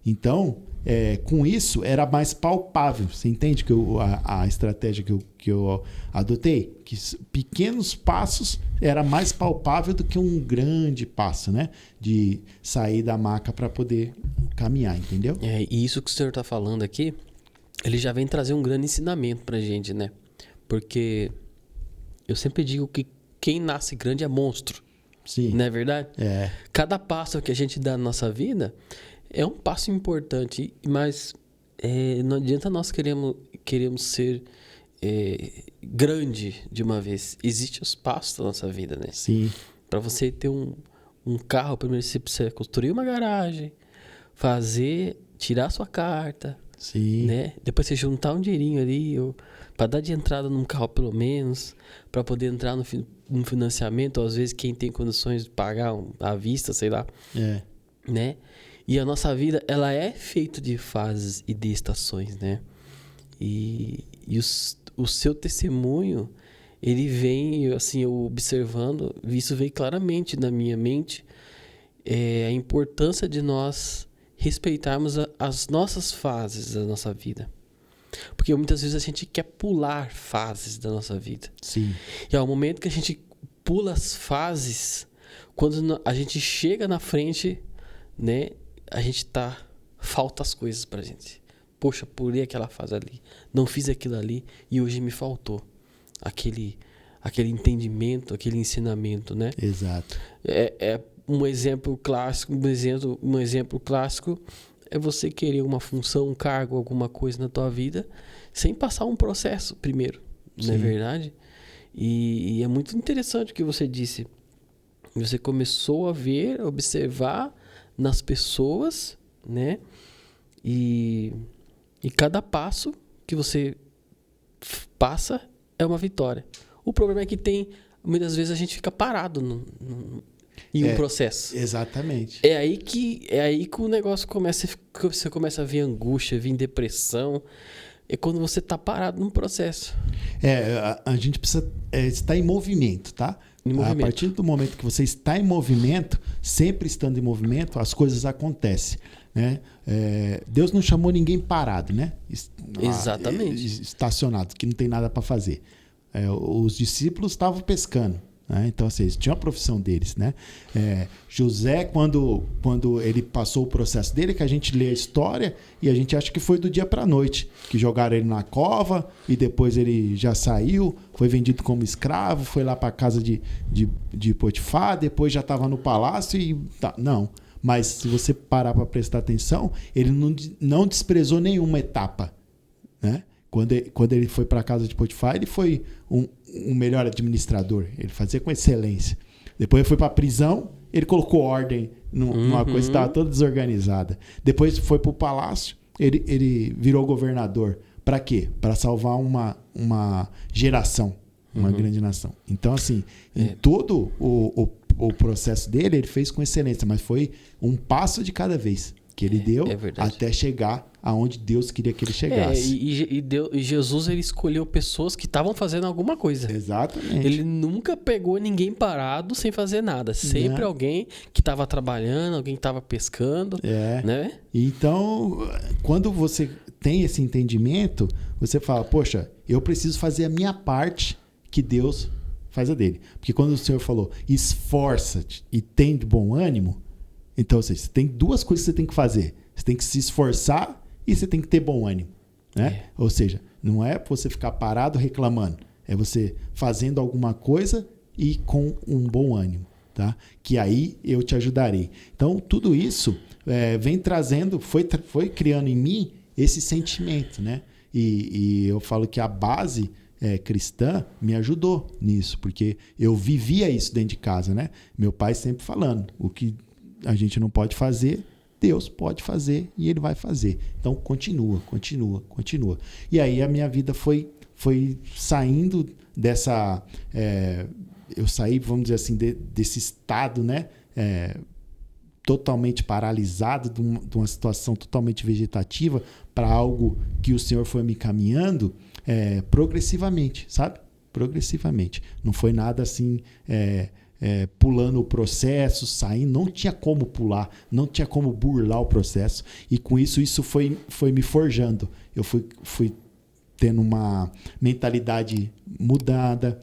Então, com isso, era mais palpável. Você entende que a estratégia que eu adotei? Que pequenos passos era mais palpável do que um grande passo, né? De sair da maca para poder caminhar, entendeu? E isso que o senhor está falando aqui, ele já vem trazer um grande ensinamento para a gente, né? Porque eu sempre digo que quem nasce grande é monstro. Sim. Não é verdade? Cada passo que a gente dá na nossa vida é um passo importante, mas não adianta nós queremos ser grande de uma vez. Existem os passos da nossa vida, né? Sim. Para você ter um carro, primeiro você precisa construir uma garagem, tirar sua carta, Sim. né? Depois você juntar um dinheirinho ali para dar de entrada num carro pelo menos, para poder entrar no financiamento, ou às vezes quem tem condições de pagar à vista, sei lá, né? E a nossa vida, ela é feita de fases e de estações, né? E o seu testemunho, ele vem, assim, eu observando, isso veio claramente na minha mente, a importância de nós respeitarmos as nossas fases da nossa vida. Porque muitas vezes a gente quer pular fases da nossa vida. Sim. E ao momento que a gente pula as fases, quando a gente chega na frente, né? Falta as coisas pra gente. Poxa, pulei aquela fase ali, não fiz aquilo ali e hoje me faltou aquele entendimento, aquele ensinamento, né? Exato. Um exemplo clássico é você querer uma função, um cargo, alguma coisa na tua vida sem passar um processo primeiro, não é verdade? E é muito interessante o que você disse. Você começou a observar nas pessoas, né? E cada passo que você passa é uma vitória. O problema é que muitas vezes a gente fica parado em um processo. Exatamente. É aí que o negócio você começa a ver angústia, vir depressão. É quando você está parado num processo. A gente precisa estar em movimento, tá? A partir do momento que você está em movimento, sempre estando em movimento, as coisas acontecem, né? Deus não chamou ninguém parado, né? Exatamente. Estacionado, que não tem nada para fazer. Os discípulos estavam pescando, né? Então, assim, eles tinham a profissão deles, né? José, quando ele passou o processo dele, que a gente lê a história e a gente acha que foi do dia para a noite, que jogaram ele na cova e depois ele já saiu, foi vendido como escravo, foi lá para a casa de Potifar, depois já estava no palácio e não. Mas se você parar para prestar atenção, ele não desprezou nenhuma etapa, né? Quando ele foi para a casa de Potifar, ele foi um melhor administrador. Ele fazia com excelência. Depois ele foi para a prisão, ele colocou ordem numa coisa que estava toda desorganizada. Depois foi para o palácio, ele virou governador. Para quê? Para salvar uma geração, uma grande nação. Então, assim, em todo o processo dele, ele fez com excelência, mas foi um passo de cada vez que ele deu até chegar aonde Deus queria que ele chegasse. E Jesus, ele escolheu pessoas que estavam fazendo alguma coisa. Exatamente. Ele nunca pegou ninguém parado sem fazer nada. Sempre alguém que estava trabalhando, alguém que estava pescando. Né? Então, quando você tem esse entendimento, você fala, poxa, eu preciso fazer a minha parte, que Deus faz a dele. Porque quando o Senhor falou, esforça-te e tem de bom ânimo, então, ou seja, você tem duas coisas que você tem que fazer. Você tem que se esforçar e você tem que ter bom ânimo. Né? Ou seja, não é você ficar parado reclamando. É você fazendo alguma coisa e com um bom ânimo. Tá? Que aí eu te ajudarei. Então, tudo isso vem trazendo, foi criando em mim esse sentimento. Né? E eu falo que a base cristã me ajudou nisso. Porque eu vivia isso dentro de casa. Né? Meu pai sempre falando, o que a gente não pode fazer, Deus pode fazer e Ele vai fazer. Então, continua. E aí a minha vida foi saindo dessa... eu saí, vamos dizer assim, desse estado, né? Totalmente paralisado, de uma situação totalmente vegetativa, para algo que o Senhor foi me caminhando progressivamente, sabe? Progressivamente. Não foi nada assim... pulando o processo, saindo, não tinha como pular, não tinha como burlar o processo, e com isso foi me forjando. Eu fui tendo uma mentalidade mudada,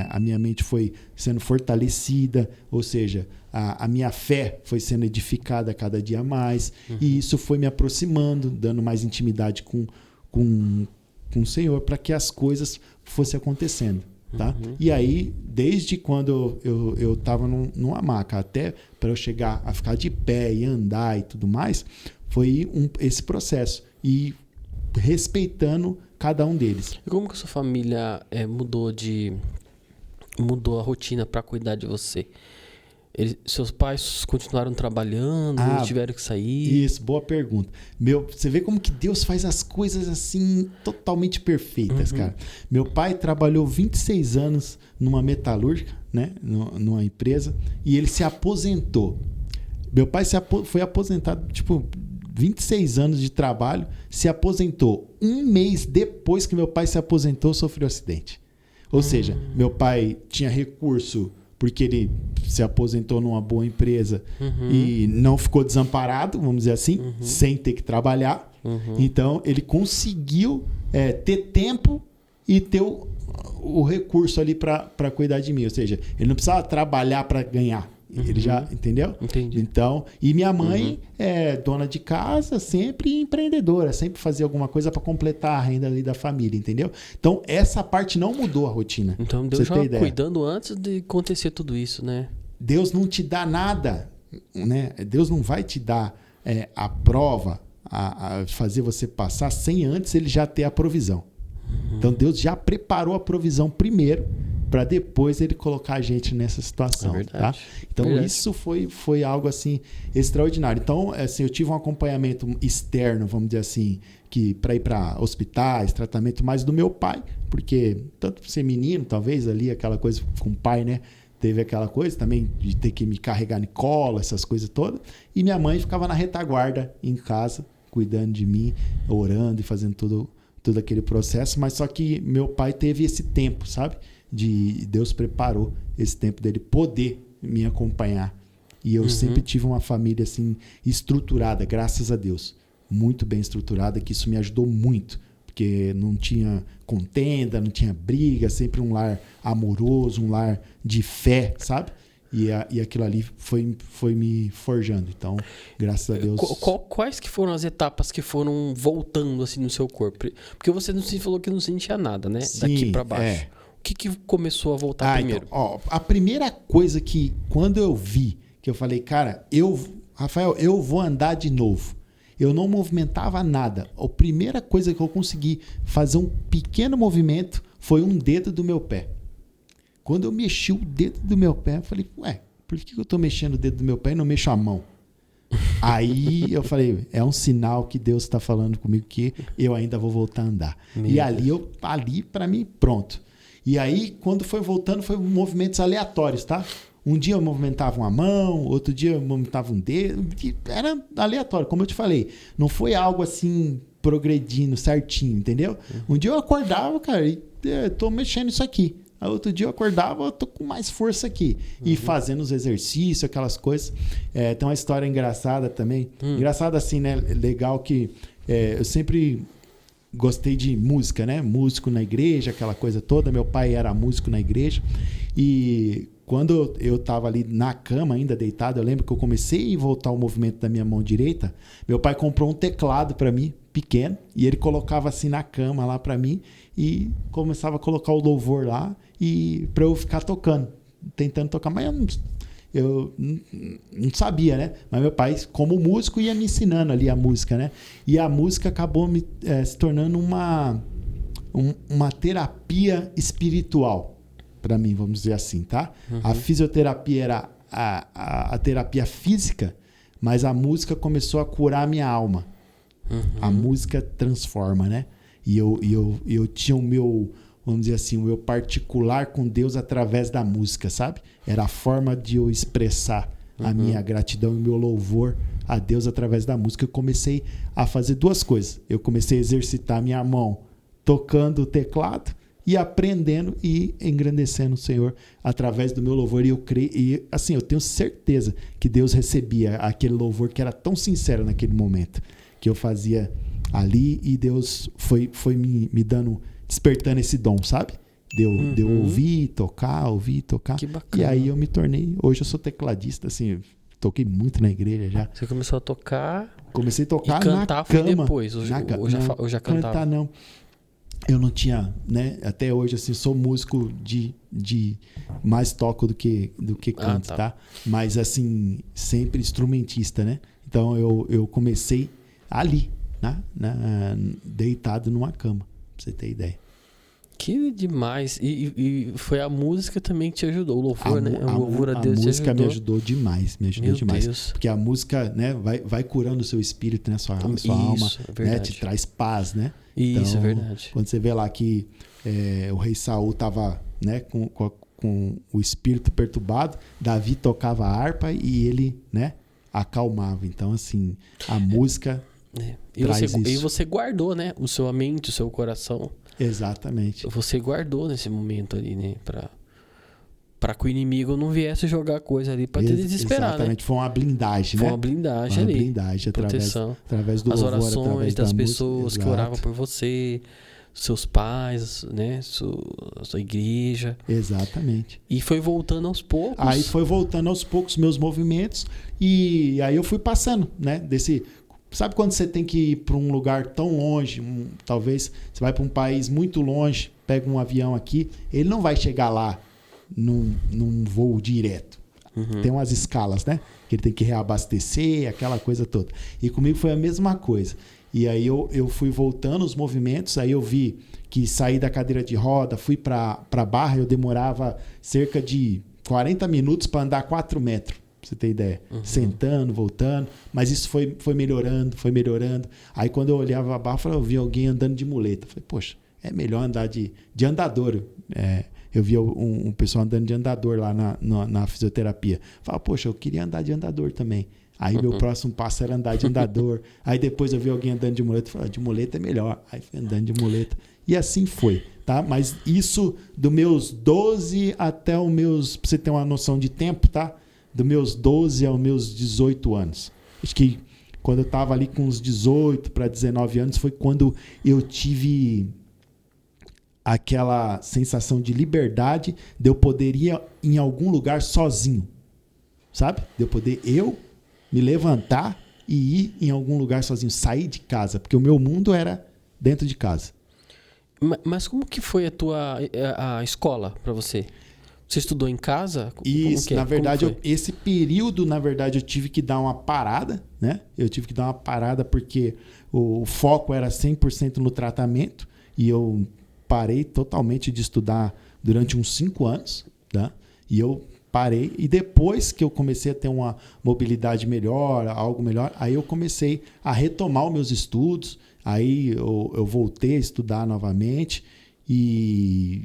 a minha mente foi sendo fortalecida, ou seja, a minha fé foi sendo edificada cada dia mais, e isso foi me aproximando, dando mais intimidade com o Senhor, para que as coisas fossem acontecendo. Tá? E aí, desde quando eu estava numa maca até para eu chegar a ficar de pé e andar e tudo mais, foi esse processo. E respeitando cada um deles. E como que a sua família mudou a rotina para cuidar de você? Seus pais continuaram trabalhando, tiveram que sair? Isso, boa pergunta. Você vê como que Deus faz as coisas assim totalmente perfeitas, cara. Meu pai trabalhou 26 anos numa metalúrgica, né, numa empresa, e ele se aposentou. Meu pai foi aposentado, 26 anos de trabalho, se aposentou. Um mês depois que meu pai se aposentou, sofreu um acidente. Ou seja, meu pai tinha recurso porque ele se aposentou numa boa empresa e não ficou desamparado, vamos dizer assim, sem ter que trabalhar. Então, ele conseguiu ter tempo e ter o recurso ali para cuidar de mim. Ou seja, ele não precisava trabalhar para ganhar. Ele já, entendeu? Entendi. Então, e minha mãe é dona de casa, sempre empreendedora, sempre fazia alguma coisa para completar a renda ali da família, entendeu? Então, essa parte não mudou a rotina. Então, Deus já cuidando antes de acontecer tudo isso, né? Deus não te dá nada, né? Deus não vai te dar a prova, a fazer você passar sem antes ele já ter a provisão. Então, Deus já preparou a provisão primeiro, para depois ele colocar a gente nessa situação. Tá? Então, isso foi algo assim extraordinário. Então, assim, eu tive um acompanhamento externo, vamos dizer assim, para ir para hospitais, tratamento mais do meu pai, porque tanto por ser menino, talvez ali, aquela coisa com o pai, né? Teve aquela coisa também de ter que me carregar em cola, essas coisas todas. E minha mãe ficava na retaguarda em casa, cuidando de mim, orando e fazendo todo aquele processo. Mas só que meu pai teve esse tempo, sabe? Deus preparou esse tempo dele poder me acompanhar. E eu sempre tive uma família assim estruturada, graças a Deus. Muito bem estruturada, que isso me ajudou muito. Porque não tinha contenda, não tinha briga, sempre um lar amoroso, um lar de fé, sabe? E aquilo ali foi me forjando. Então, graças a Deus... Quais que foram as etapas que foram voltando assim no seu corpo? Porque você não se falou que não sentia nada, né? Sim, daqui para baixo. O que começou a voltar primeiro? Então, a primeira coisa que, quando eu vi, que eu falei, cara, Rafael, eu vou andar de novo. Eu não movimentava nada. A primeira coisa que eu consegui fazer um pequeno movimento foi um dedo do meu pé. Quando eu mexi o dedo do meu pé, eu falei, por que eu estou mexendo o dedo do meu pé e não mexo a mão? Aí eu falei, é um sinal que Deus está falando comigo que eu ainda vou voltar a andar. E ali para mim, pronto. E aí, quando foi voltando, foi movimentos aleatórios, tá? Um dia eu movimentava uma mão, outro dia eu movimentava um dedo. Era aleatório, como eu te falei. Não foi algo assim, progredindo certinho, entendeu? Um dia eu acordava, cara, e tô mexendo isso aqui. Aí outro dia eu acordava, eu tô com mais força aqui. E fazendo os exercícios, aquelas coisas. Tem uma história engraçada também. Engraçada assim, né? Legal que eu sempre gostei de música, né? Músico na igreja, aquela coisa toda. Meu pai era músico na igreja. E quando eu estava ali na cama, ainda deitado, eu lembro que eu comecei a voltar o movimento da minha mão direita. Meu pai comprou um teclado para mim, pequeno, e ele colocava assim na cama lá para mim e começava a colocar o louvor lá e para eu ficar tocando, tentando tocar. Mas eu não sabia, né? Mas meu pai, como músico, ia me ensinando ali a música, né? E a música acabou se tornando uma terapia espiritual para mim, vamos dizer assim, tá? A fisioterapia era a terapia física, mas a música começou a curar a minha alma. A música transforma, né? E eu tinha o meu, vamos dizer assim, o meu particular com Deus através da música, sabe? Era a forma de eu expressar a minha gratidão e o meu louvor a Deus através da música. Eu comecei a fazer duas coisas. Eu comecei a exercitar a minha mão tocando o teclado e aprendendo e engrandecendo o Senhor através do meu louvor. E eu creio, e assim, eu tenho certeza que Deus recebia aquele louvor que era tão sincero naquele momento, que eu fazia ali, e Deus foi me dando, despertando esse dom, sabe? De eu ouvir, tocar. Que bacana. E aí eu me tornei, hoje eu sou tecladista, assim, toquei muito na igreja já. Você começou a tocar? Comecei a tocar e cantar na foi cama. depois, ou já cantava? Cantar não. Eu não tinha, né? Até hoje, assim, sou músico de mais toco do que canto, tá? Mas, assim, sempre instrumentista, né? Então, eu comecei ali, né? Deitado numa cama, pra você ter ideia. Que demais. E foi a música também que te ajudou, o louvor, né? O louvor a Deus te ajudou. A música me ajudou demais, demais. Deus. Porque a música, né, vai curando o seu espírito, né? Sua alma, né? Te traz paz, né? Isso, então, é verdade. Quando você vê lá que o rei Saul estava, né, com o espírito perturbado, Davi tocava a harpa e ele, né, acalmava. Então, assim, a música traz isso. E você guardou, né, a sua mente, o seu coração. Exatamente. Você guardou nesse momento ali, né, pra que o inimigo não viesse jogar coisa ali pra te desesperar, exatamente. né? Foi uma blindagem, Foi né? uma blindagem ali. Uma blindagem através do as louvor, orações através das da pessoas música. que oravam por você, seus pais, né, a sua igreja. Exatamente. E foi voltando aos poucos. Aí foi voltando aos poucos meus movimentos e aí eu fui passando, né, sabe quando você tem que ir para um lugar tão longe, talvez você vai para um país muito longe, pega um avião aqui, ele não vai chegar lá num voo direto. Tem umas escalas, né? Que ele tem que reabastecer, aquela coisa toda. E comigo foi a mesma coisa. E aí eu fui voltando os movimentos, aí eu vi que saí da cadeira de roda, fui para barra, eu demorava cerca de 40 minutos para andar 4 metros. Pra você ter ideia. Sentando, voltando. Mas isso foi melhorando. Aí quando eu olhava a barra, eu vi alguém andando de muleta. Falei, poxa, é melhor andar de andador. Eu vi um pessoal andando de andador lá na fisioterapia. Falei, poxa, eu queria andar de andador também. Aí meu próximo passo era andar de andador. Aí depois eu vi alguém andando de muleta. Falei, de muleta é melhor. Aí fui andando de muleta. E assim foi, tá? Mas isso dos meus 12 até os meus... Pra você ter uma noção de tempo, tá? Dos meus 12 aos meus 18 anos. Acho que quando eu estava ali com uns 18 para 19 anos foi quando eu tive aquela sensação de liberdade de eu poder ir em algum lugar sozinho. Sabe? De eu poder me levantar e ir em algum lugar sozinho. Sair de casa. Porque o meu mundo era dentro de casa. Mas como que foi a escola para você? Você estudou em casa? Isso, na verdade, esse período, na verdade, eu tive que dar uma parada, né? Eu tive que dar uma parada porque o foco era 100% no tratamento e eu parei totalmente de estudar durante uns 5 anos, tá? E eu parei. E depois que eu comecei a ter uma mobilidade melhor, algo melhor, aí eu comecei a retomar os meus estudos. Aí eu voltei a estudar novamente e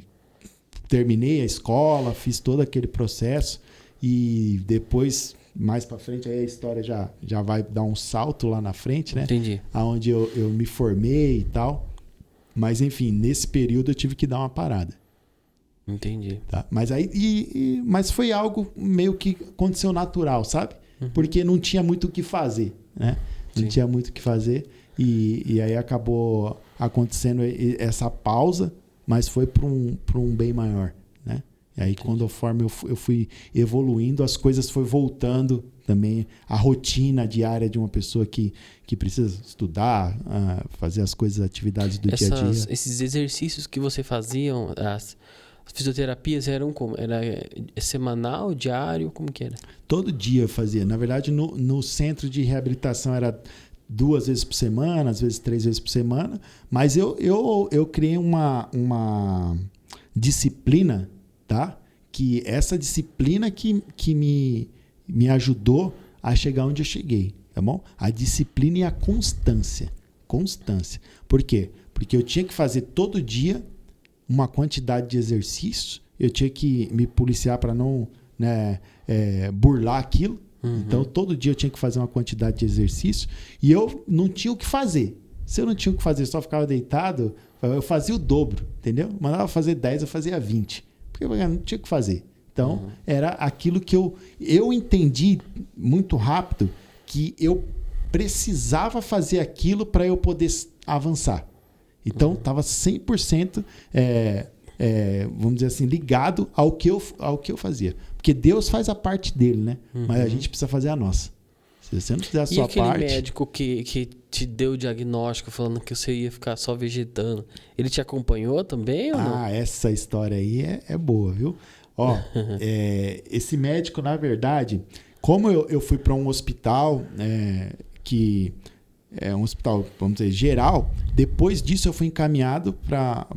terminei a escola, fiz todo aquele processo. E depois, mais para frente, aí a história já vai dar um salto lá na frente, né? Entendi. Onde eu me formei e tal. Mas, enfim, nesse período eu tive que dar uma parada. Entendi. Tá? Mas aí, mas foi algo meio que aconteceu natural, sabe? Porque não tinha muito o que fazer, né? Não tinha muito o que fazer. E aí acabou acontecendo essa pausa, mas foi para um bem maior, né? E aí, quando eu fui evoluindo, as coisas foram voltando também. A rotina diária de uma pessoa que precisa estudar, fazer as coisas, atividades do dia a dia. Esses exercícios que você fazia, as fisioterapias eram como? Era semanal, diário? Como que era? Todo dia eu fazia. Na verdade, no centro de reabilitação era 2 vezes por semana, às vezes 3 vezes por semana. Mas eu criei uma disciplina, tá? Que essa disciplina que me ajudou a chegar onde eu cheguei, tá bom? A disciplina e a constância. Constância. Por quê? Porque eu tinha que fazer todo dia uma quantidade de exercícios, eu tinha que me policiar para não, né, burlar aquilo. Então, todo dia eu tinha que fazer uma quantidade de exercício e eu não tinha o que fazer. Se eu não tinha o que fazer, só ficava deitado, eu fazia o dobro, entendeu? Mandava fazer 10, eu fazia 20. Porque eu não tinha o que fazer. Então, era aquilo que eu entendi muito rápido que eu precisava fazer aquilo para eu poder avançar. Então, estava 100%, vamos dizer assim, ligado ao que eu fazia. Porque Deus faz a parte dele, né? Mas a gente precisa fazer a nossa. Se você não fizer a sua parte... E aquele médico que te deu o diagnóstico falando que você ia ficar só vegetando, ele te acompanhou também ou não? Essa história aí é boa, viu? Ó, esse médico, na verdade, como eu fui para um hospital que é um hospital, vamos dizer, geral, depois disso eu fui encaminhado para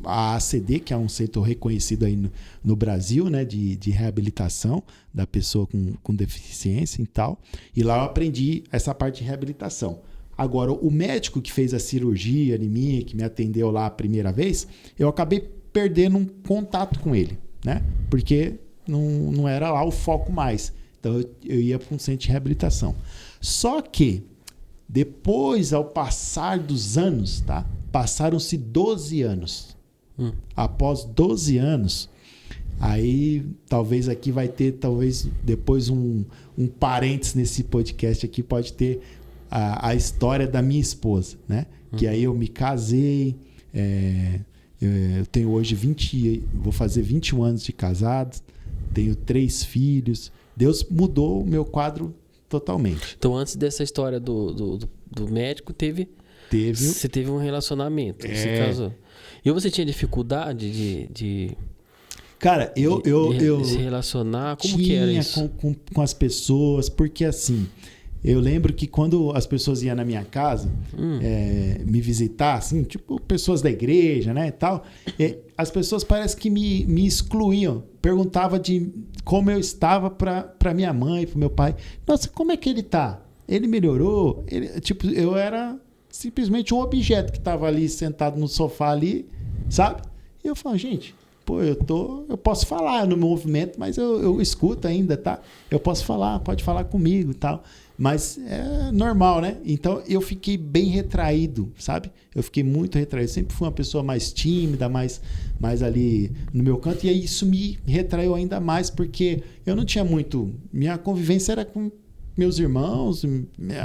a ACD, que é um centro reconhecido aí no Brasil, né, de reabilitação da pessoa com deficiência e tal. E lá eu aprendi essa parte de reabilitação. Agora, o médico que fez a cirurgia em mim, que me atendeu lá a primeira vez, eu acabei perdendo um contato com ele, né? Porque não era lá o foco mais. Então, eu ia para um centro de reabilitação. Só que, depois, ao passar dos anos, tá? Passaram-se 12 anos. Após 12 anos, aí talvez aqui vai ter, talvez depois um parênteses nesse podcast aqui, pode ter a história da minha esposa, né? Que aí eu me casei, eu tenho hoje vou fazer 21 anos de casado, tenho 3 filhos. Deus mudou o meu quadro totalmente. Então, antes dessa história do médico, você teve um relacionamento, você casou. E você tinha dificuldade de Cara, eu se relacionar? Como que era isso? Com as pessoas, porque assim, eu lembro que quando as pessoas iam na minha casa me visitar, assim, tipo pessoas da igreja, né, e tal, as pessoas parece que me excluíam, perguntava de como eu estava para minha mãe, para meu pai. Nossa, como é que ele tá? Ele melhorou? Tipo, eu era simplesmente um objeto que estava ali sentado no sofá ali, sabe? E eu falo, gente, pô, eu posso falar no movimento, mas eu escuto ainda, tá? Eu posso falar, pode falar comigo e tal. Mas é normal, né? Então eu fiquei bem retraído, sabe? Eu fiquei muito retraído. Sempre fui uma pessoa mais tímida, mais ali no meu canto. E aí isso me retraiu ainda mais, porque eu não tinha muito... Minha convivência era com meus irmãos,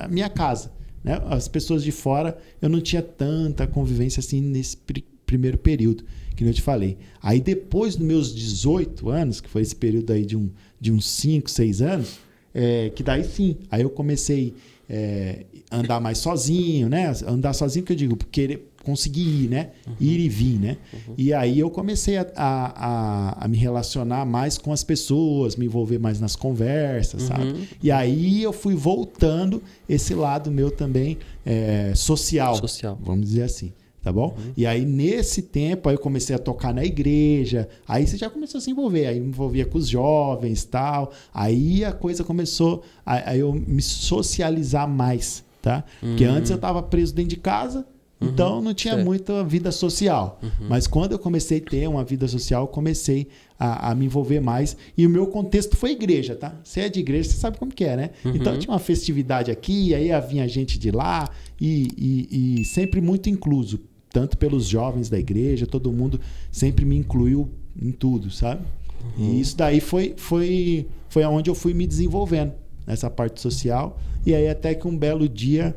minha casa, né? As pessoas de fora, eu não tinha tanta convivência assim nesse primeiro período, que eu te falei. Aí depois dos meus 18 anos, que foi esse período aí de uns 5, 6 anos, que daí sim, aí eu comecei a andar mais sozinho, né? Andar sozinho, que eu digo, porque conseguir ir, né? Ir e vir, né? E aí eu comecei a me relacionar mais com as pessoas, me envolver mais nas conversas, sabe? E aí eu fui voltando esse lado meu também social, vamos dizer assim. tá bom? E aí, nesse tempo, aí eu comecei a tocar na igreja, aí você já começou a se envolver, aí me envolvia com os jovens e tal, aí a coisa começou, aí eu me socializar mais, tá? Porque antes eu estava preso dentro de casa, então não tinha muita vida social. Mas quando eu comecei a ter uma vida social, eu comecei a me envolver mais. E o meu contexto foi igreja, tá? Você é de igreja, você sabe como que é, né? Então tinha uma festividade aqui, aí vinha gente de lá e sempre muito incluso. Tanto pelos jovens da igreja, todo mundo sempre me incluiu em tudo, sabe? E isso daí foi onde eu fui me desenvolvendo, nessa parte social. E aí até que um belo dia...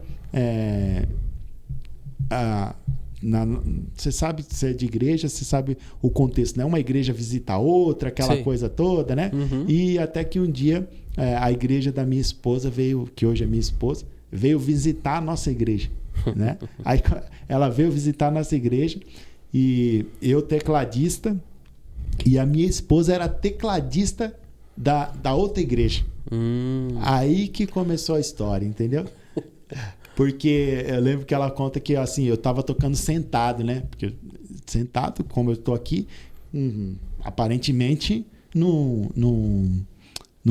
você sabe, você é de igreja, você sabe o contexto, né? Uma igreja visita a outra, aquela coisa toda, né? E até que um dia a igreja da minha esposa veio, que hoje é minha esposa, veio visitar a nossa igreja, né? Aí ela veio visitar a nossa igreja e eu tecladista e a minha esposa era tecladista da outra igreja. Aí que começou a história, entendeu? Porque eu lembro que ela conta que assim, eu tava tocando sentado, né? Porque sentado, como eu tô aqui, aparentemente não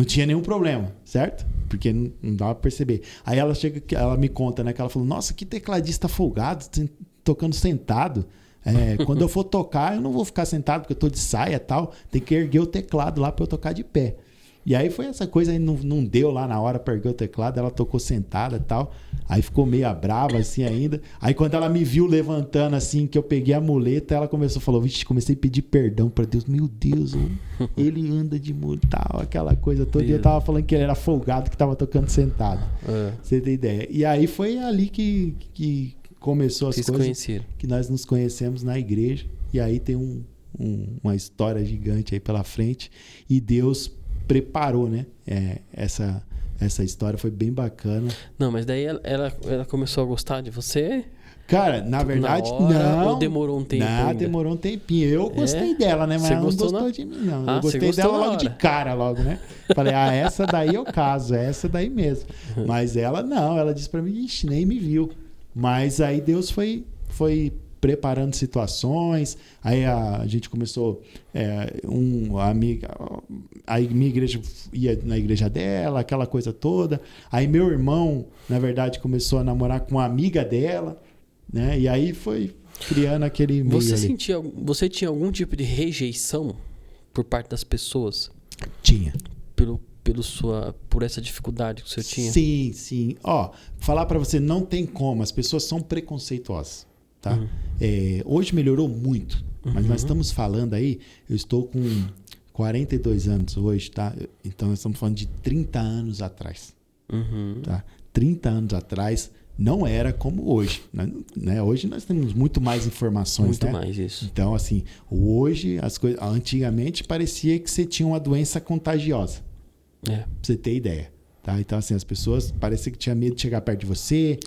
tinha nenhum problema, certo? Porque não dava pra perceber. Aí ela me conta, né? Que ela falou, nossa, que tecladista folgado, tocando sentado. Quando eu for tocar, eu não vou ficar sentado porque eu tô de saia e tal. Tem que erguer o teclado lá pra eu tocar de pé. E aí foi essa coisa aí, não deu lá na hora pra erguer o teclado, ela tocou sentada e tal. Aí ficou meio brava assim ainda. Aí quando ela me viu levantando assim, que eu peguei a muleta, ela começou a falar, vixe, comecei a pedir perdão pra Deus. Meu Deus, ele anda de muleta, tal, aquela coisa toda. E eu tava falando que ele era folgado, que tava tocando sentado. Você tem ideia. E aí foi ali que começou as coisas. Conheceram. Que nós nos conhecemos na igreja. E aí tem uma história gigante aí pela frente. E Deus preparou, né? Essa história foi bem bacana. Não, mas daí ela começou a gostar de você? Cara, na verdade, não. Ou demorou um tempo? Não, demorou um tempinho. Eu gostei dela, né? Mas você ela não gostou de mim, não. Eu gostei dela logo de cara, logo, né? Falei, essa daí eu caso, essa daí mesmo. Mas ela não, ela disse pra mim, ixi, nem me viu. Mas aí Deus foi preparando situações, aí a gente começou a minha igreja ia na igreja dela, aquela coisa toda, aí meu irmão, na verdade, começou a namorar com uma amiga dela, né, e aí foi criando aquele meio Você tinha algum tipo de rejeição por parte das pessoas? Tinha. Por essa dificuldade que você tinha? Sim. Falar pra você, não tem como, as pessoas são preconceituosas. Tá? Hoje melhorou muito, mas nós estamos falando aí, eu estou com 42 anos hoje, tá? Então nós estamos falando de 30 anos atrás. Tá? 30 anos atrás não era como hoje, né? Hoje nós temos muito mais informações, muito mais isso. Então assim, hoje as coisas, antigamente parecia que você tinha uma doença contagiosa. Pra você ter ideia. Tá? Então, assim, as pessoas parecia que tinha medo de chegar perto de você,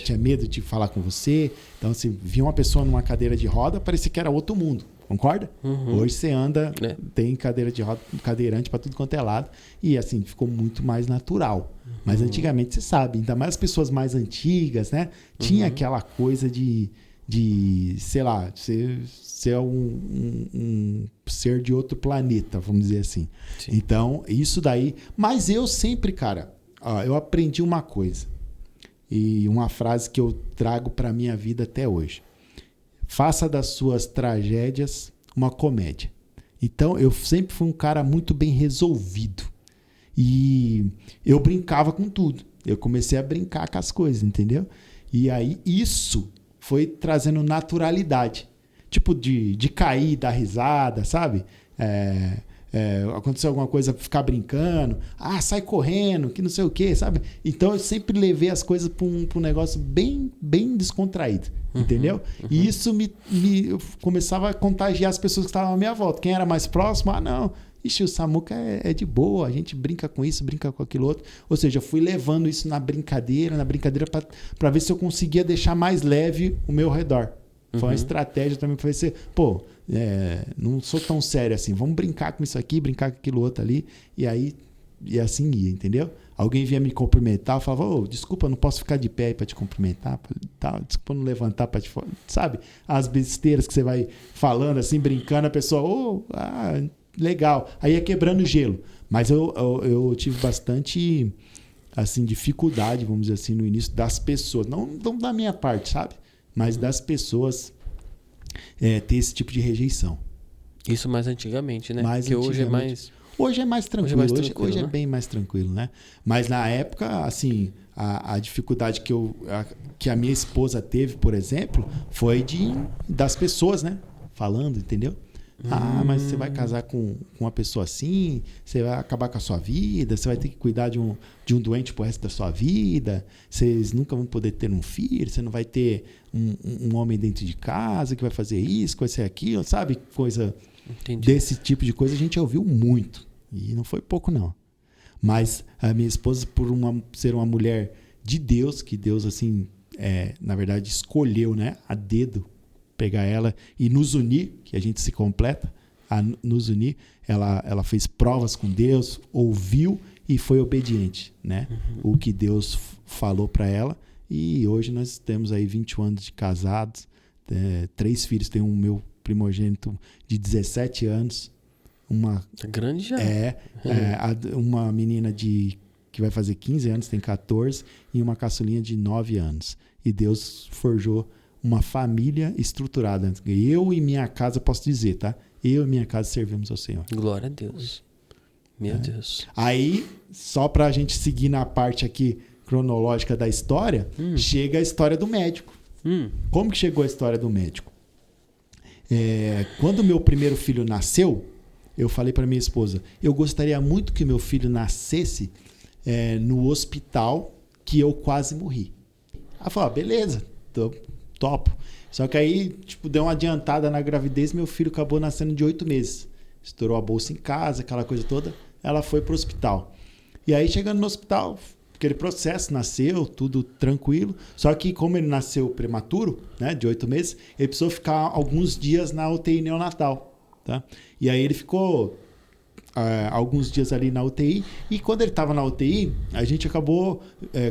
tinha medo de falar com você. Então, se via uma pessoa numa cadeira de roda, parecia que era outro mundo, concorda? Hoje você anda, tem cadeira de roda, cadeirante para tudo quanto é lado, e assim, ficou muito mais natural. Mas antigamente, você sabe, ainda mais as pessoas mais antigas, né? Tinha aquela coisa de sei lá, ser um ser de outro planeta, vamos dizer assim. Sim. Então, isso daí... Mas eu sempre, cara, eu aprendi uma coisa. E uma frase que eu trago para minha vida até hoje. Faça das suas tragédias uma comédia. Então, eu sempre fui um cara muito bem resolvido. E eu brincava com tudo. Eu comecei a brincar com as coisas, entendeu? E aí, isso foi trazendo naturalidade. Tipo de cair, dar risada, sabe? Aconteceu alguma coisa, ficar brincando. Sai correndo, que não sei o quê, sabe? Então eu sempre levei as coisas para um negócio bem, bem descontraído. Entendeu? E isso eu começava a contagiar as pessoas que estavam à minha volta. Quem era mais próximo, não. Ixi, o Samuca é de boa, a gente brinca com isso, brinca com aquilo outro. Ou seja, eu fui levando isso na brincadeira para ver se eu conseguia deixar mais leve o meu redor. Foi uma estratégia também para ver se, não sou tão sério assim, vamos brincar com isso aqui, brincar com aquilo outro ali, e assim ia, entendeu? alguém vinha me cumprimentar, eu falava, ô, desculpa, não posso ficar de pé aí pra te cumprimentar, desculpa não levantar pra te... Sabe? As besteiras que você vai falando, assim, brincando, a pessoa, legal. Aí ia quebrando o gelo. Mas eu tive bastante, assim, dificuldade, vamos dizer assim, no início das pessoas. Não da minha parte, sabe? Mas das pessoas ter esse tipo de rejeição. Isso mais antigamente, né? Porque hoje é mais... Hoje é mais tranquilo. Hoje é né? bem mais tranquilo, né? Mas na época, assim, a dificuldade que a minha esposa teve, por exemplo, foi das pessoas, né? Falando, entendeu? Mas você vai casar com uma pessoa assim, você vai acabar com a sua vida, você vai ter que cuidar de um doente pro resto da sua vida, vocês nunca vão poder ter um filho, você não vai ter um homem dentro de casa que vai fazer isso, que vai ser aquilo, sabe? Coisa... Entendi. Desse tipo de coisa a gente ouviu muito. E não foi pouco, não. Mas a minha esposa, por ser uma mulher de Deus, que Deus, assim, na verdade, escolheu, né, a dedo, pegar ela e nos unir, que a gente se completa, a nos unir, ela fez provas com Deus, ouviu e foi obediente, né? O que Deus falou para ela. E hoje nós temos aí 21 anos de casados, 3 filhos, tem um meu primogênito de 17 anos, uma grande já. Uma menina que vai fazer 15 anos, tem 14, e uma caçulinha de 9 anos. E Deus forjou uma família estruturada. Eu e minha casa, posso dizer, tá? Eu e minha casa servimos ao Senhor. Glória a Deus. Meu Deus. Aí, só pra gente seguir na parte aqui cronológica da história, chega a história do médico. Como que chegou a história do médico? Quando meu primeiro filho nasceu, eu falei para minha esposa, eu gostaria muito que meu filho nascesse no hospital que eu quase morri. Ela falou, beleza, topo. Só que aí, deu uma adiantada na gravidez, meu filho acabou nascendo de 8 meses. Estourou a bolsa em casa, aquela coisa toda, ela foi pro hospital. E aí, chegando no hospital, aquele processo, nasceu, tudo tranquilo. Só que como ele nasceu prematuro, né, de 8 meses, ele precisou ficar alguns dias na UTI neonatal. Tá? E aí ele ficou alguns dias ali na UTI. E quando ele estava na UTI, a gente acabou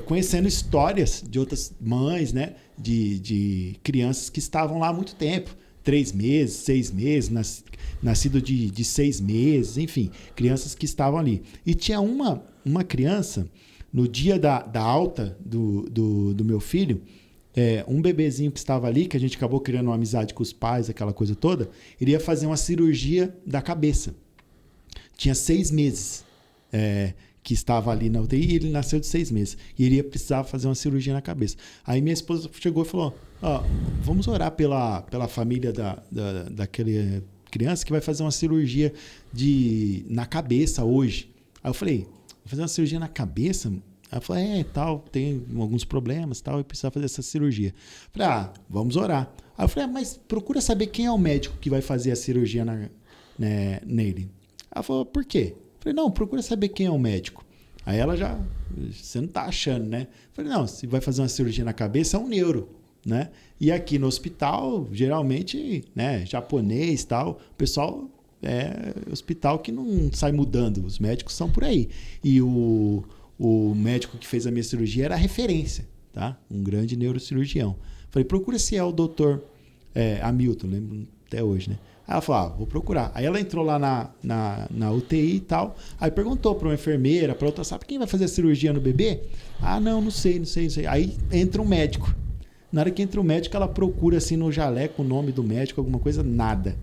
conhecendo histórias de outras mães, né, de crianças que estavam lá há muito tempo. 3 meses, 6 meses, nascido de 6 meses, enfim, crianças que estavam ali. E tinha uma criança... No dia da alta do meu filho, um bebezinho que estava ali, que a gente acabou criando uma amizade com os pais, aquela coisa toda, ele ia fazer uma cirurgia da cabeça. Tinha 6 meses que estava ali na UTI e ele nasceu de 6 meses. E ele ia precisar fazer uma cirurgia na cabeça. Aí minha esposa chegou e falou, vamos orar pela família daquela criança que vai fazer uma cirurgia na cabeça hoje. Aí eu falei... fazer uma cirurgia na cabeça? Ela falou, tal, tem alguns problemas, tal, e precisa fazer essa cirurgia. Eu falei, vamos orar. Aí eu falei, mas procura saber quem é o médico que vai fazer a cirurgia nele. Ela falou, por quê? Eu falei, não, procura saber quem é o médico. Aí ela você não tá achando, né? Eu falei, não, se vai fazer uma cirurgia na cabeça, é um neuro, né? E aqui no hospital, geralmente, né, japonês, tal, o pessoal... hospital que não sai mudando, os médicos são por aí. E o médico que fez a minha cirurgia era a referência, tá? Um grande neurocirurgião. Falei, procura se é o doutor Hamilton, lembro até hoje, né? Aí ela falou, vou procurar. Aí ela entrou lá na UTI e tal, aí perguntou para uma enfermeira, para outra, sabe quem vai fazer a cirurgia no bebê? Não sei. Aí entra um médico. Na hora que entra o médico, ela procura assim no jaleco o nome do médico, alguma coisa, nada.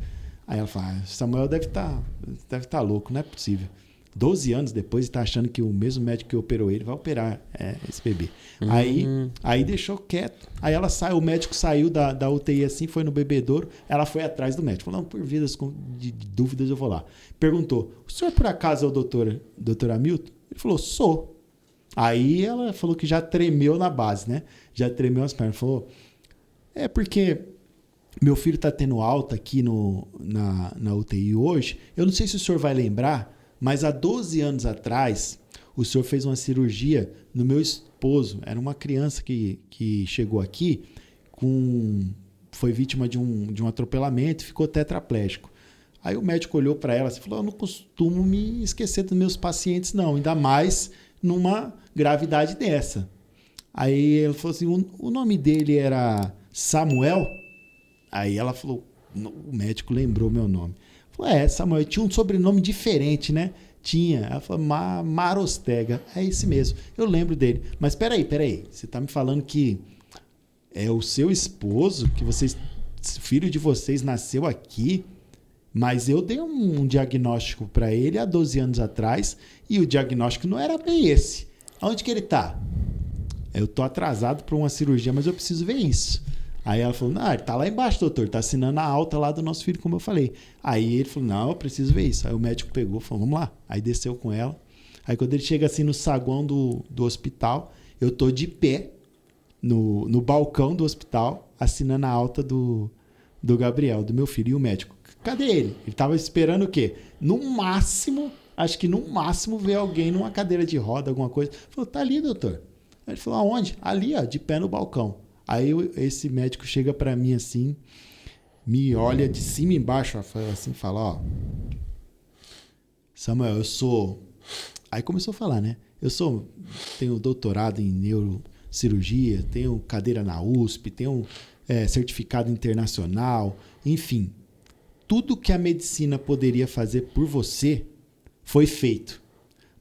Aí ela fala, Samuel deve tá louco, não é possível. 12 anos depois, está achando que o mesmo médico que operou ele vai operar esse bebê. Aí deixou quieto. Aí ela o médico saiu da UTI assim, foi no bebedouro, ela foi atrás do médico. Falou, não, por vidas de dúvidas eu vou lá. Perguntou, o senhor por acaso é o doutor Hamilton? Ele falou, sou. Aí ela falou que já tremeu na base, né? Já tremeu as pernas. Falou, porque... meu filho está tendo alta aqui na UTI hoje. Eu não sei se o senhor vai lembrar, mas há 12 anos atrás, o senhor fez uma cirurgia no meu esposo. Era uma criança que chegou aqui, foi vítima de um atropelamento e ficou tetraplégico. Aí o médico olhou para ela e falou, eu não costumo me esquecer dos meus pacientes, não. Ainda mais numa gravidade dessa. Aí ele falou assim, o nome dele era Samuel? Aí ela falou, o médico lembrou meu nome. Falou, Samuel, tinha um sobrenome diferente, né? Tinha. Ela falou, Marostega. É esse mesmo, eu lembro dele. Mas peraí, você tá me falando que é o seu esposo, que vocês, filho de vocês nasceu aqui, mas eu dei um diagnóstico para ele há 12 anos atrás e o diagnóstico não era bem esse. Aonde que ele tá? Eu tô atrasado para uma cirurgia, mas eu preciso ver isso. Aí ela falou, ele tá lá embaixo, doutor, tá assinando a alta lá do nosso filho, como eu falei. Aí ele falou, não, eu preciso ver isso. Aí o médico pegou, falou, vamos lá. Aí desceu com ela. Aí quando ele chega assim no saguão do hospital, eu tô de pé no balcão do hospital, assinando a alta do Gabriel, do meu filho. E o médico, cadê ele? Ele tava esperando o quê? No máximo, ver alguém numa cadeira de roda, alguma coisa. Falou, tá ali, doutor. Aí ele falou, aonde? Ali, ó, de pé no balcão. Aí esse médico chega pra mim assim, me olha de cima e embaixo, assim, fala, ó, Samuel, eu sou... Aí começou a falar, né? Tenho doutorado em neurocirurgia, tenho cadeira na USP, tenho certificado internacional, enfim. Tudo que a medicina poderia fazer por você foi feito.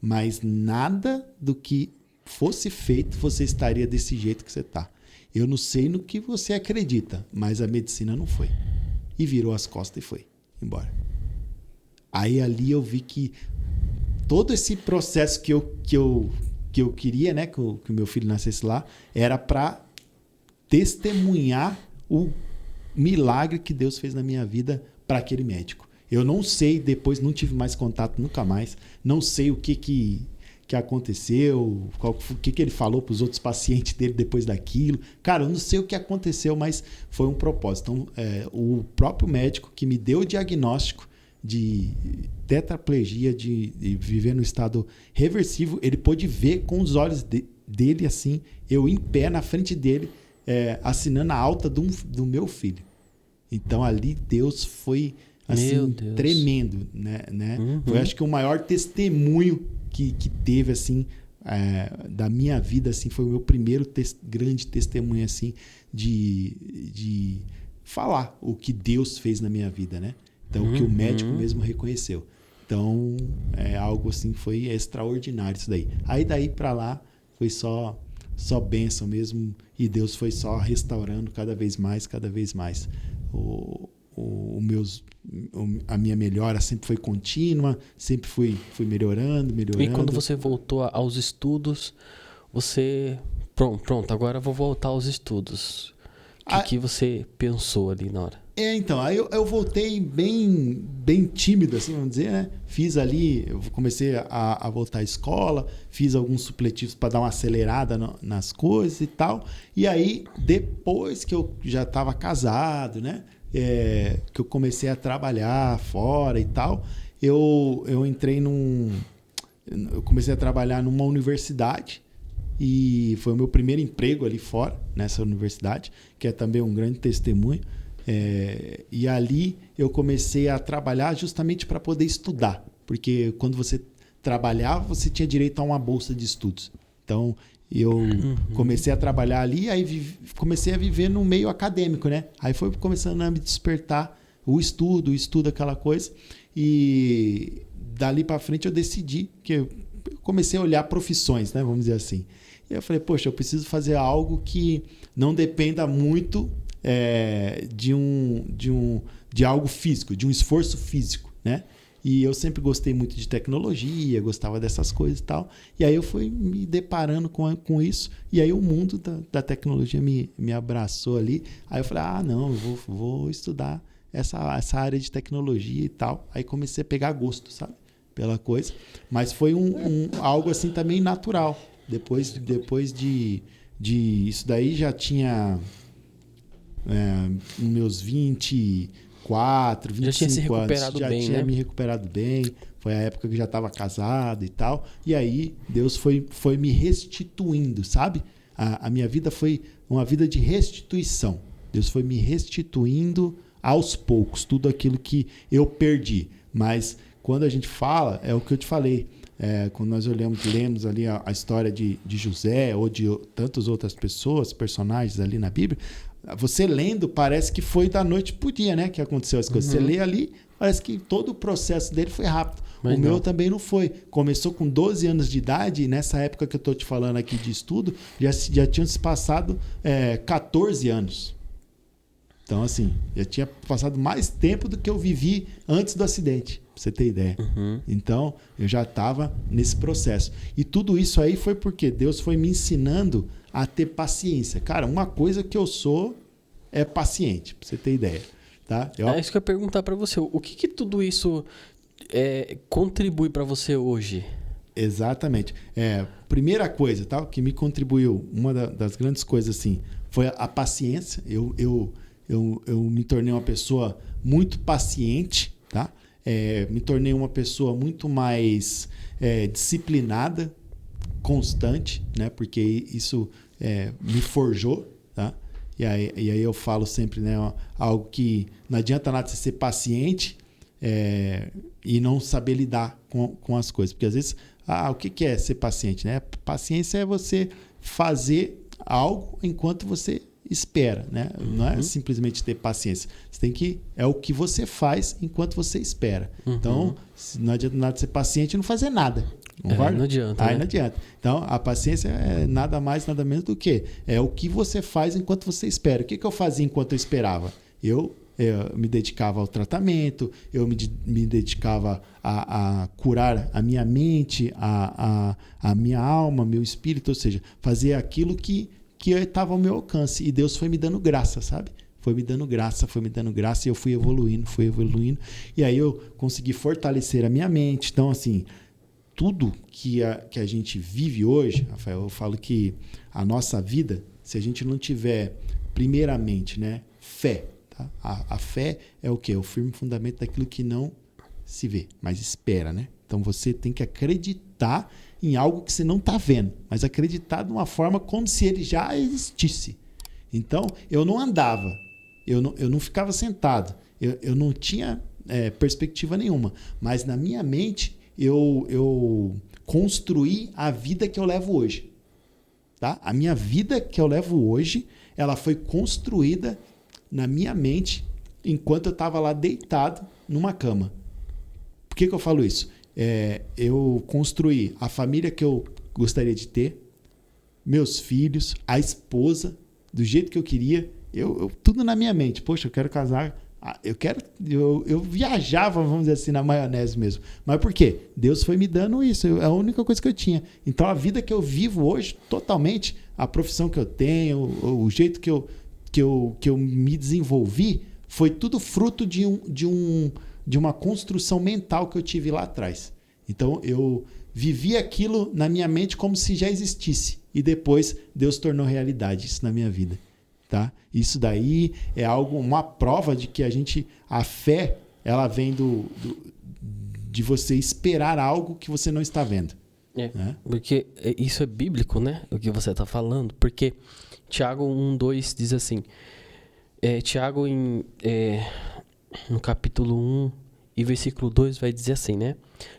Mas nada do que fosse feito, você estaria desse jeito que você está. Eu não sei no que você acredita, mas a medicina não foi. E virou as costas e foi embora. Aí ali eu vi que todo esse processo que eu queria, né, que o meu filho nascesse lá, era para testemunhar o milagre que Deus fez na minha vida para aquele médico. Eu não sei, depois não tive mais contato nunca mais, não sei o que aconteceu, o que ele falou para os outros pacientes dele depois daquilo. Cara, eu não sei o que aconteceu, mas foi um propósito. Então, o próprio médico que me deu o diagnóstico de tetraplegia, de viver no estado reversível, ele pôde ver com os olhos dele, assim, eu em pé na frente dele, assinando a alta do meu filho. Então, ali Deus foi assim, tremendo, né? Uhum. Foi, acho que o maior testemunho que teve, assim, da minha vida, assim, foi o meu primeiro grande testemunho, assim, de falar o que Deus fez na minha vida, né? Então, o que o médico mesmo reconheceu. Então, algo assim, foi extraordinário isso daí. Aí daí para lá, foi só bênção mesmo, e Deus foi só restaurando cada vez mais. A minha melhora sempre foi contínua, sempre fui melhorando. E quando você voltou aos estudos, você... Pronto, agora eu vou voltar aos estudos. O que você pensou ali na hora? Então, aí eu voltei bem tímido, assim, vamos dizer, né? Fiz ali, eu comecei a voltar à escola, fiz alguns supletivos para dar uma acelerada nas coisas e tal. E aí, depois que eu já estava casado, né? Que eu comecei a trabalhar fora e tal, eu comecei a trabalhar numa universidade e foi o meu primeiro emprego ali fora, nessa universidade, que é também um grande testemunho. E ali eu comecei a trabalhar justamente para poder estudar, porque quando você trabalhava, você tinha direito a uma bolsa de estudos. Então, eu comecei a trabalhar ali, aí comecei a viver no meio acadêmico, né? Aí foi começando a me despertar o estudo, aquela coisa. E dali para frente eu decidi que eu comecei a olhar profissões, né? Vamos dizer assim. E eu falei, poxa, eu preciso fazer algo que não dependa muito de algo físico, de um esforço físico, né? E eu sempre gostei muito de tecnologia, gostava dessas coisas e tal. E aí eu fui me deparando com isso. E aí o mundo da tecnologia me abraçou ali. Aí eu falei, não, eu vou estudar essa área de tecnologia e tal. Aí comecei a pegar gosto, sabe? Pela coisa. Mas foi algo assim também natural. Depois de isso daí já tinha meus 24, 25 já tinha se recuperado anos, bem, já tinha né? me recuperado bem. Foi a época que eu já estava casado e tal. E aí Deus foi me restituindo, sabe? A minha vida foi uma vida de restituição. Deus foi me restituindo aos poucos tudo aquilo que eu perdi. Mas quando a gente fala, é o que eu te falei, quando nós lemos ali a história de José ou de tantas outras pessoas, personagens ali na Bíblia, você lendo parece que foi da noite pro dia, né, que aconteceu as coisas. Você lê ali, parece que todo o processo dele foi rápido. Mas o meu também não foi. Começou com 12 anos de idade e nessa época que eu estou te falando aqui de estudo, já tinham se passado 14 anos. Então, assim, já tinha passado mais tempo do que eu vivi antes do acidente, pra você ter ideia. Então, eu já estava nesse processo. E tudo isso aí foi porque Deus foi me ensinando a ter paciência. Cara, uma coisa que eu sou é paciente, pra você ter ideia. Tá? É isso que eu ia perguntar para você. O que tudo isso contribui para você hoje? Exatamente. Primeira coisa, tá? Que me contribuiu, uma das grandes coisas, assim, foi a paciência. Eu me tornei uma pessoa muito paciente, tá? Me tornei uma pessoa muito mais disciplinada, constante, né? Porque isso me forjou, tá? E aí eu falo sempre, né? Algo que não adianta nada você ser paciente e não saber lidar com as coisas. Porque às vezes, o que é ser paciente, né? Paciência é você fazer algo enquanto você espera, né? Não é simplesmente ter paciência. Você tem que... É o que você faz enquanto você espera. Então, não adianta nada ser paciente e não fazer nada. Não adianta. Aí não adianta. Então, a paciência é nada mais, nada menos do que o que você faz enquanto você espera. O que eu fazia enquanto eu esperava? Eu me dedicava ao tratamento, eu me dedicava a curar a minha mente, a minha alma, meu espírito, ou seja, fazer aquilo que estava ao meu alcance. E Deus foi me dando graça, sabe? Foi me dando graça, e eu fui evoluindo. E aí eu consegui fortalecer a minha mente. Então, assim, tudo que a gente vive hoje, Rafael, eu falo que a nossa vida, se a gente não tiver, primeiramente, né, fé, tá? A fé é o quê? É o firme fundamento daquilo que não se vê, mas espera, né? Então você tem que acreditar em algo que você não está vendo, mas acreditar de uma forma como se ele já existisse. Então, eu não andava, eu não ficava sentado, eu não tinha perspectiva nenhuma, mas na minha mente eu construí a vida que eu levo hoje. Tá? A minha vida que eu levo hoje, ela foi construída na minha mente enquanto eu estava lá deitado numa cama. Por que eu falo isso? Eu construí a família que eu gostaria de ter, meus filhos, a esposa, do jeito que eu queria, tudo na minha mente. Poxa, eu quero casar, eu viajava, vamos dizer assim, na maionese mesmo. Mas por quê? Deus foi me dando isso, é a única coisa que eu tinha. Então a vida que eu vivo hoje, totalmente, a profissão que eu tenho, o jeito que eu me desenvolvi, foi tudo fruto de uma construção mental que eu tive lá atrás. Então, eu vivi aquilo na minha mente como se já existisse. E depois, Deus tornou realidade isso na minha vida. Tá? Isso daí é uma prova de que a fé, ela vem de você esperar algo que você não está vendo. Né? Porque isso é bíblico, né? O que você está falando. Porque Tiago 1:2 diz assim... Tiago, no capítulo 1 e versículo 2, vai dizer assim, né?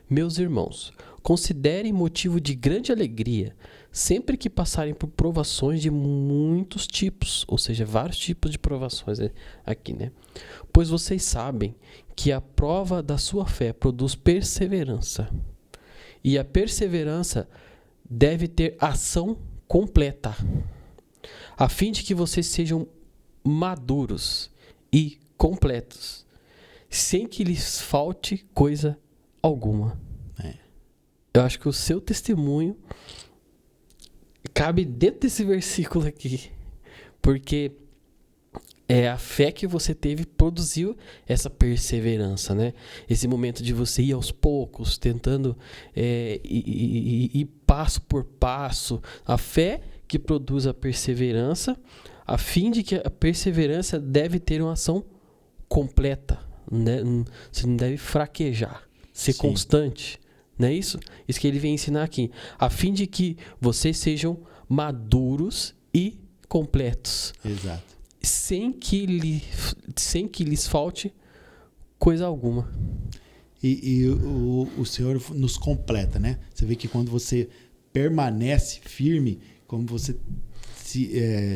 Meus irmãos, considerem motivo de grande alegria sempre que passarem por provações de muitos tipos, ou seja, vários tipos de provações aqui, né? Pois vocês sabem que a prova da sua fé produz perseverança. E a perseverança deve ter ação completa, a fim de que vocês sejam maduros e completos, sem que lhes falte coisa alguma. Eu acho que o seu testemunho cabe dentro desse versículo aqui, porque a fé que você teve produziu essa perseverança, né? Esse momento de você ir aos poucos, tentando ir passo por passo. A fé que produz a perseverança, a fim de que a perseverança deve ter uma ação completa, né? Você não deve fraquejar, ser Sim. constante, não é isso? Isso que ele vem ensinar aqui, a fim de que vocês sejam maduros e completos. Exato. Sem que lhes falte coisa alguma. e o Senhor nos completa, né? Você vê que quando você permanece firme, como você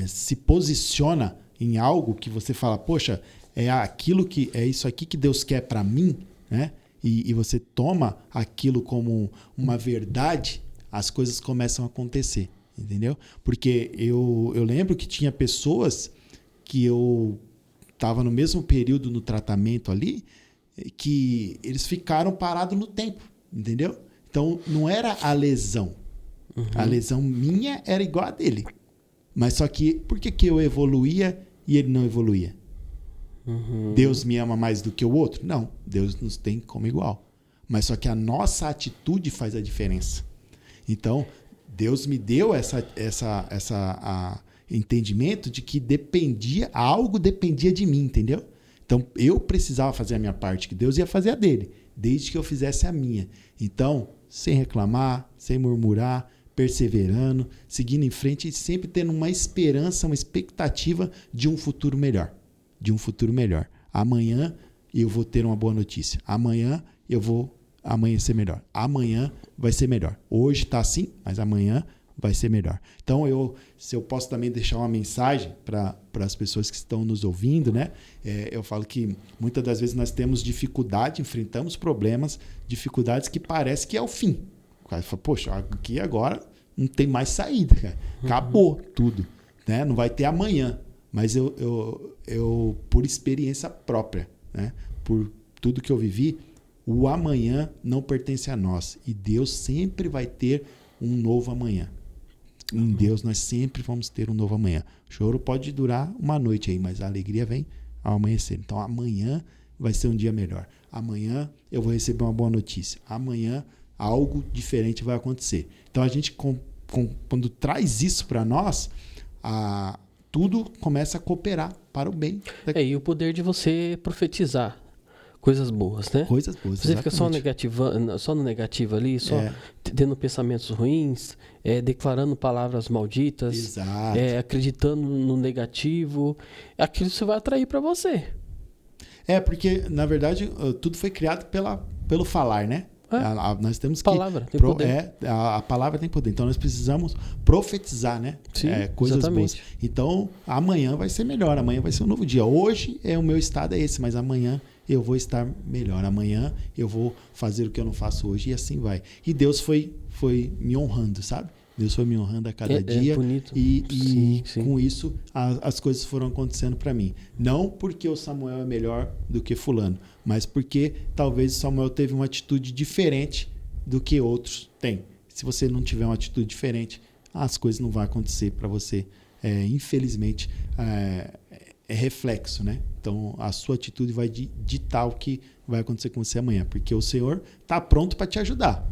se posiciona em algo que você fala, poxa, é isso aqui que Deus quer para mim, né? E você toma aquilo como uma verdade, as coisas começam a acontecer, entendeu? Porque eu lembro que tinha pessoas que eu estava no mesmo período no tratamento ali, que eles ficaram parados no tempo, entendeu? Então, não era a lesão. Uhum. A lesão minha era igual a dele. Mas só que, por que eu evoluía e ele não evoluía? Uhum. Deus me ama mais do que o outro? Não, Deus nos tem como igual. Mas só que a nossa atitude faz a diferença. Então, Deus me deu essa entendimento de que algo dependia de mim, entendeu? Então, eu precisava fazer a minha parte, que Deus ia fazer a dele, desde que eu fizesse a minha. Então, sem reclamar, sem murmurar, perseverando, seguindo em frente e sempre tendo uma esperança, uma expectativa de um futuro melhor. De um futuro melhor. Amanhã eu vou ter uma boa notícia. Amanhã eu vou amanhecer melhor. Amanhã vai ser melhor. Hoje está assim, mas amanhã vai ser melhor. Então, se eu posso também deixar uma mensagem para as pessoas que estão nos ouvindo, né? Eu falo que muitas das vezes nós temos dificuldade, enfrentamos problemas, dificuldades que parece que é o fim. O cara fala, poxa, aqui agora não tem mais saída, cara. Acabou tudo, né? Não vai ter amanhã. Mas eu por experiência própria, né? Por tudo que eu vivi, o amanhã não pertence a nós. E Deus sempre vai ter um novo amanhã. Em Deus nós sempre vamos ter um novo amanhã. O choro pode durar uma noite aí, mas a alegria vem ao amanhecer. Então amanhã vai ser um dia melhor. Amanhã eu vou receber uma boa notícia. Amanhã algo diferente vai acontecer. Então a gente, quando traz isso para nós, tudo começa a cooperar para o bem. E o poder de você profetizar coisas boas, né? Coisas boas, você fica só no negativo ali, só tendo pensamentos ruins, declarando palavras malditas, acreditando no negativo, aquilo você vai atrair para você. Porque, na verdade, tudo foi criado pelo falar, né? Nós temos que... Palavra tem poder. A palavra tem poder. Então, nós precisamos profetizar, né? Sim, coisas exatamente. boas. Então, amanhã vai ser melhor. Amanhã vai ser um novo dia. Hoje, o meu estado é esse, mas amanhã eu vou estar melhor. Amanhã eu vou fazer o que eu não faço hoje e assim vai. E Deus foi me honrando, sabe? Deus foi me honrando a cada dia. Bonito. E sim. Com isso, as coisas foram acontecendo para mim. Não porque o Samuel é melhor do que fulano, mas porque talvez o Samuel teve uma atitude diferente do que outros têm. Se você não tiver uma atitude diferente, as coisas não vão acontecer para você. Infelizmente, é reflexo, né? Então, a sua atitude vai ditar o que vai acontecer com você amanhã, porque o Senhor está pronto para te ajudar.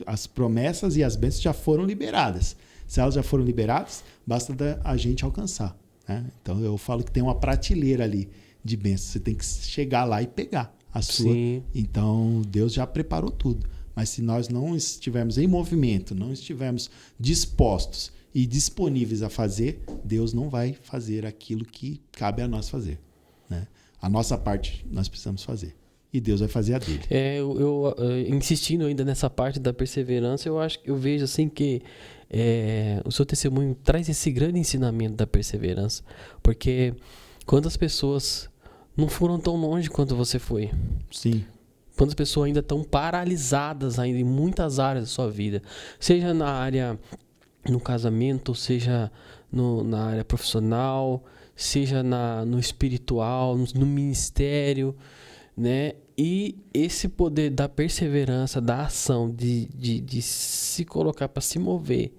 As promessas e as bênçãos já foram liberadas. Se elas já foram liberadas, basta a gente alcançar, né? Então, eu falo que tem uma prateleira ali de bênçãos. Você tem que chegar lá e pegar a sua. Sim. Então, Deus já preparou tudo. Mas se nós não estivermos em movimento, não estivermos dispostos e disponíveis a fazer, Deus não vai fazer aquilo que cabe a nós fazer, né? A nossa parte nós precisamos fazer. E Deus vai fazer a dele. Eu insistindo ainda nessa parte da perseverança, eu vejo assim que o seu testemunho traz esse grande ensinamento da perseverança. Porque quantas pessoas não foram tão longe quanto você foi? Sim. Quantas pessoas ainda estão paralisadas ainda em muitas áreas da sua vida? Seja na área... no casamento, seja na área profissional, seja no espiritual, no ministério, né? E esse poder da perseverança, da ação, de se colocar para se mover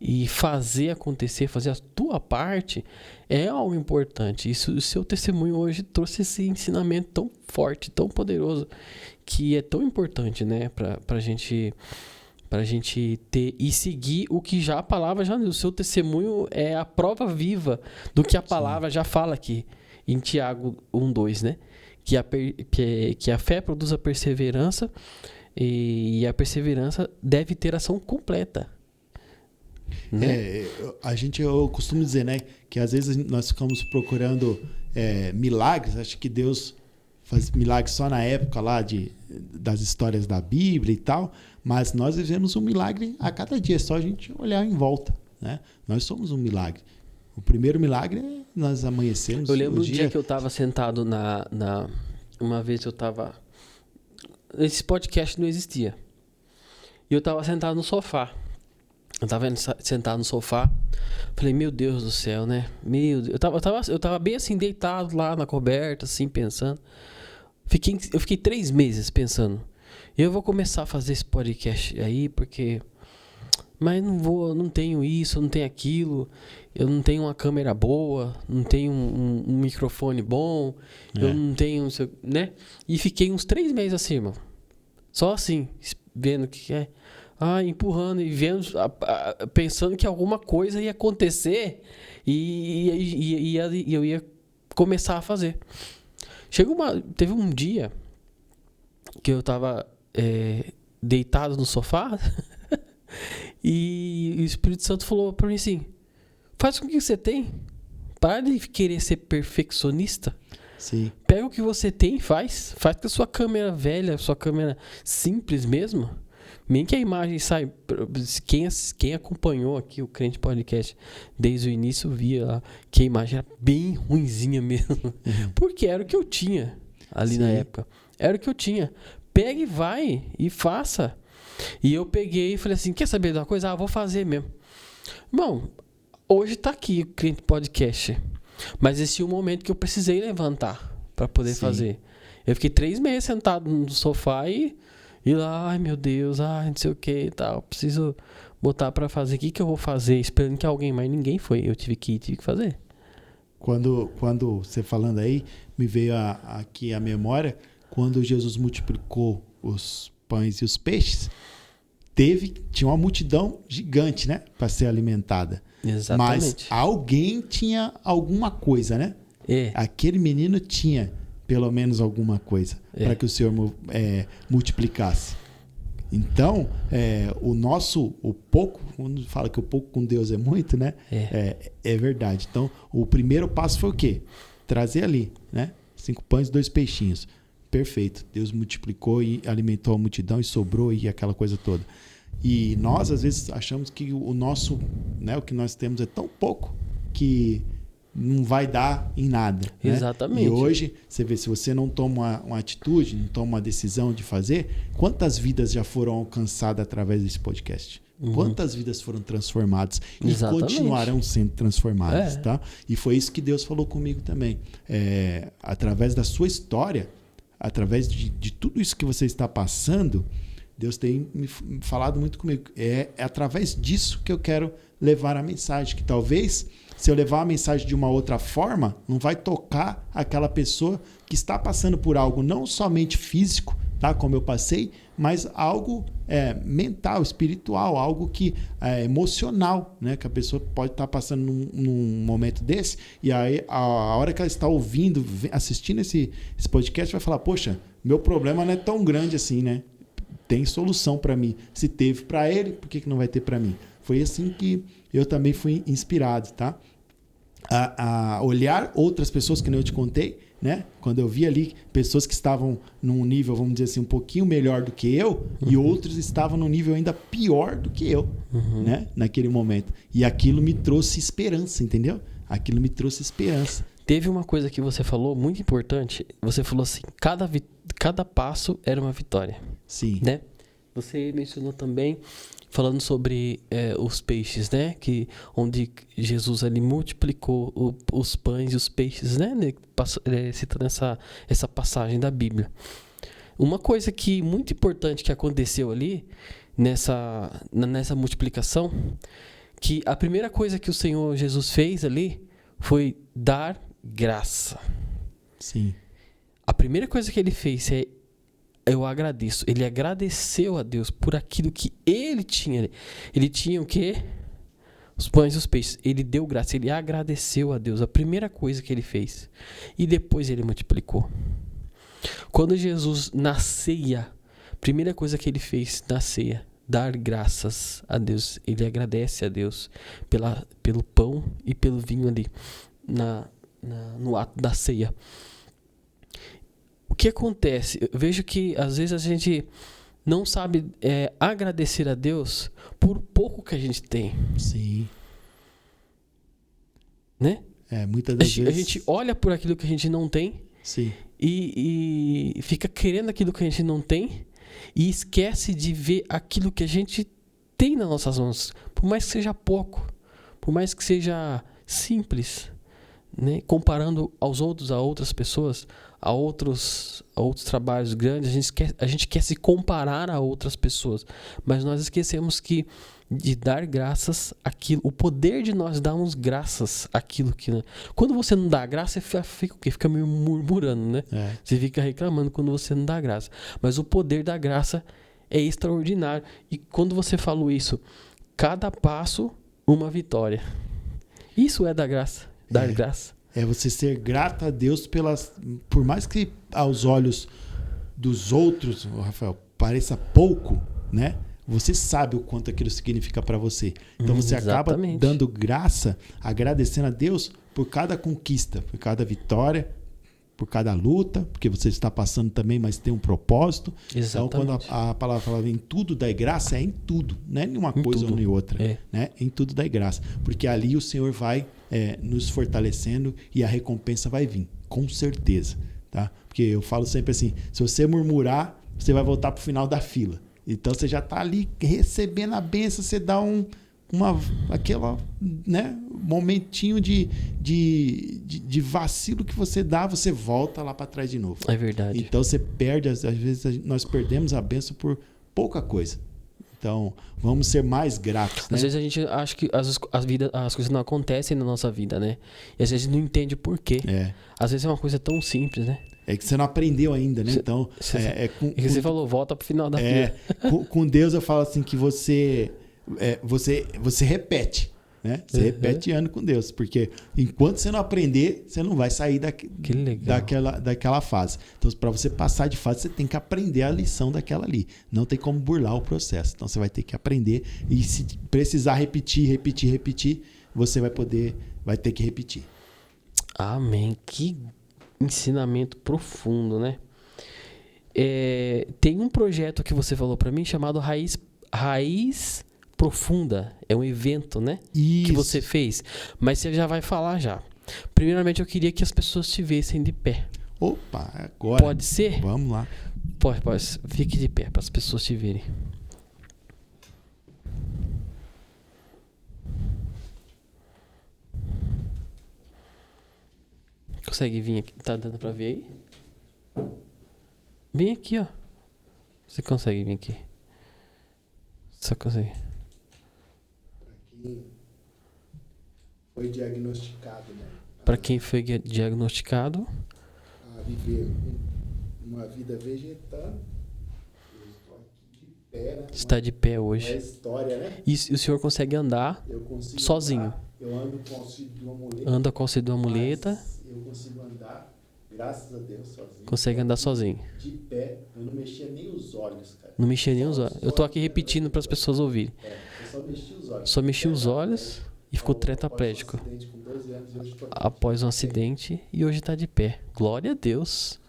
e fazer acontecer, fazer a tua parte, é algo importante. Isso, o seu testemunho hoje trouxe esse ensinamento tão forte, tão poderoso, que é tão importante, né? Para a gente ter e seguir o que já a palavra o seu testemunho é a prova viva do que a palavra já fala aqui em Tiago 1:2, né? Que a fé produz a perseverança e a perseverança deve ter ação completa, né? Eu costumo dizer, né, que às vezes nós ficamos procurando milagres. Acho que Deus milagre só na época lá das histórias da Bíblia e tal, mas nós vivemos um milagre a cada dia, é só a gente olhar em volta, né? Nós somos um milagre. O primeiro milagre é nós amanhecermos. Eu lembro o dia que eu estava sentado uma vez eu estava... Esse podcast não existia. E eu estava sentado no sofá. Eu estava sentado no sofá. Falei, meu Deus do céu, né? Meu Deus. Eu tava bem assim, deitado lá na coberta, assim, pensando. Eu fiquei 3 meses pensando. Eu vou começar a fazer esse podcast aí, porque... Mas não tenho isso, não tenho aquilo. Eu não tenho uma câmera boa, não tenho um microfone bom. Eu não tenho, né? E fiquei uns 3 meses assim, irmão. Só assim, vendo o que é. Empurrando e vendo, pensando que alguma coisa ia acontecer e eu ia começar a fazer. Teve um dia que eu tava deitado no sofá e o Espírito Santo falou pra mim assim, faz com o que você tem, para de querer ser perfeccionista. Sim. Pega o que você tem e faz com a sua câmera velha, sua câmera simples mesmo. Nem que a imagem sai. Quem acompanhou aqui o Crente Podcast desde o início via lá que a imagem era bem ruinzinha mesmo. Uhum. Porque era o que eu tinha ali na época. Era o que eu tinha. Pega e vai e faça. E eu peguei e falei assim: quer saber de uma coisa? Vou fazer mesmo. Irmão, hoje tá aqui o Crente Podcast. Mas esse é o momento que eu precisei levantar para poder fazer. Eu fiquei 3 meses sentado no sofá e lá, ai meu Deus, não sei o que e tal. Preciso botar pra fazer. O que eu vou fazer? Esperando que alguém, mas ninguém foi. Eu tive que fazer. Quando você falando aí, me veio aqui a memória, quando Jesus multiplicou os pães e os peixes, tinha uma multidão gigante, né? Para ser alimentada. Exatamente. Mas alguém tinha alguma coisa, né? Aquele menino tinha pelo menos alguma coisa para que o Senhor multiplicasse. Então, o pouco, quando fala que o pouco com Deus é muito, né? É verdade. Então, o primeiro passo foi o quê? Trazer ali, né? 5 pães e 2 peixinhos. Perfeito. Deus multiplicou e alimentou a multidão e sobrou e aquela coisa toda. E nós, às vezes, achamos que o nosso, né, o que nós temos é tão pouco que não vai dar em nada. Exatamente. Né? E hoje, você vê, se você não toma uma atitude, não toma uma decisão de fazer, quantas vidas já foram alcançadas através desse podcast? Quantas vidas foram transformadas e continuarão sendo transformadas, tá? E foi isso que Deus falou comigo também. Através da sua história, através de tudo isso que você está passando, Deus tem me falado muito comigo. É através disso que eu quero levar a mensagem, que talvez, se eu levar a mensagem de uma outra forma, não vai tocar aquela pessoa que está passando por algo não somente físico, tá, como eu passei, mas algo mental, espiritual, algo que é emocional, né, que a pessoa pode estar passando num momento desse, e aí a hora que ela está ouvindo, assistindo esse podcast, vai falar, poxa, meu problema não é tão grande assim, né? Tem solução para mim. Se teve para ele, por que não vai ter para mim? Foi assim que eu também fui inspirado, tá? A olhar outras pessoas, que nem eu te contei, né? Quando eu vi ali pessoas que estavam num nível, vamos dizer assim, um pouquinho melhor do que eu, e outros estavam num nível ainda pior do que eu, né? Naquele momento. E aquilo me trouxe esperança, entendeu? Aquilo me trouxe esperança. Teve uma coisa que você falou muito importante. Você falou assim, cada passo era uma vitória. Sim. Né? Você mencionou também, falando sobre os peixes, né? Onde Jesus ali multiplicou os pães e os peixes, né? Citando essa passagem da Bíblia. Uma coisa muito importante que aconteceu ali, nessa multiplicação, que a primeira coisa que o Senhor Jesus fez ali foi dar graça. Sim. A primeira coisa que ele fez eu agradeço. Ele agradeceu a Deus por aquilo que ele tinha. Ele tinha o quê? Os pães e os peixes. Ele deu graça. Ele agradeceu a Deus. A primeira coisa que ele fez. E depois ele multiplicou. Quando Jesus na ceia, a primeira coisa que ele fez na ceia, dar graças a Deus. Ele agradece a Deus pelo pão e pelo vinho ali no ato da ceia. O que acontece? Eu vejo que às vezes a gente não sabe agradecer a Deus por pouco que a gente tem. Sim. Né? Muitas das vezes... A gente olha por aquilo que a gente não tem. Sim. E fica querendo aquilo que a gente não tem e esquece de ver aquilo que a gente tem nas nossas mãos. Por mais que seja pouco, por mais que seja simples, né? Comparando aos outros, a outras pessoas, a outros trabalhos grandes, a gente quer se comparar a outras pessoas, mas nós esquecemos de dar graças àquilo, o poder de nós darmos graças àquilo que... Quando você não dá graça, você fica o quê? Fica meio murmurando, né? Você fica reclamando quando você não dá graça. Mas o poder da graça é extraordinário. E quando você falou isso, cada passo, uma vitória. Isso é dar graça. Dar graça. É você ser grato a Deus por mais que aos olhos dos outros, Rafael, pareça pouco, né? Você sabe o quanto aquilo significa para você. Então você acaba dando graça, agradecendo a Deus por cada conquista, por cada vitória, por cada luta, porque você está passando também, mas tem um propósito. Exatamente. Então quando a palavra fala em tudo dai graça, é em tudo, não é em uma coisa ou em outra. Né? Em tudo dai graça. Porque ali o Senhor vai nos fortalecendo e a recompensa vai vir, com certeza. Tá? Porque eu falo sempre assim, se você murmurar, você vai voltar para o final da fila. Então você já está ali recebendo a bênção, você dá aquela, né, momentinho de vacilo que você dá, você volta lá para trás de novo. É verdade. Então você perde, às vezes nós perdemos a bênção por pouca coisa. Então vamos ser mais gratos. Né? Às vezes a gente acha que as coisas não acontecem na nossa vida, né? E às vezes não entende por quê. Às vezes é uma coisa tão simples, né? É que você não aprendeu ainda, né? Então, você falou, volta pro final da fila. Com Deus eu falo assim que você repete, né? Você repete ano com Deus, porque enquanto você não aprender, você não vai sair daquela fase. Então, para você passar de fase, você tem que aprender a lição daquela ali. Não tem como burlar o processo. Então, você vai ter que aprender e se precisar repetir, você vai ter que repetir. Amém. Que ensinamento profundo, né? Tem um projeto que você falou para mim chamado Raiz Profunda. É um evento, né? Isso. Que você fez. Mas você já vai falar já. Primeiramente, eu queria que as pessoas te vissem de pé. Opa, agora. Pode ser? Vamos lá. Pode. Fique de pé para as pessoas te verem. Consegue vir aqui? Tá dando pra ver aí? Vem aqui, ó. Você consegue vir aqui? Só consegue. Pra quem foi diagnosticado, né? Pra quem foi diagnosticado. A viver uma vida vegetal. Eu estou aqui de pé, né? Está de pé hoje. É história, né? E o senhor consegue andar sozinho? Andar. Eu ando com o auxílio de uma muleta. Anda com o auxílio de uma muleta. Eu consigo andar, graças a Deus, sozinho. Consegue andar sozinho. De pé, eu não mexia nem os olhos, cara. Não mexia nem os olhos. Eu tô aqui repetindo para as pessoas ouvirem. Eu só mexi os olhos. Só mexi os olhos e ficou tetraplégico. Após um acidente e hoje tá de pé. Glória a Deus.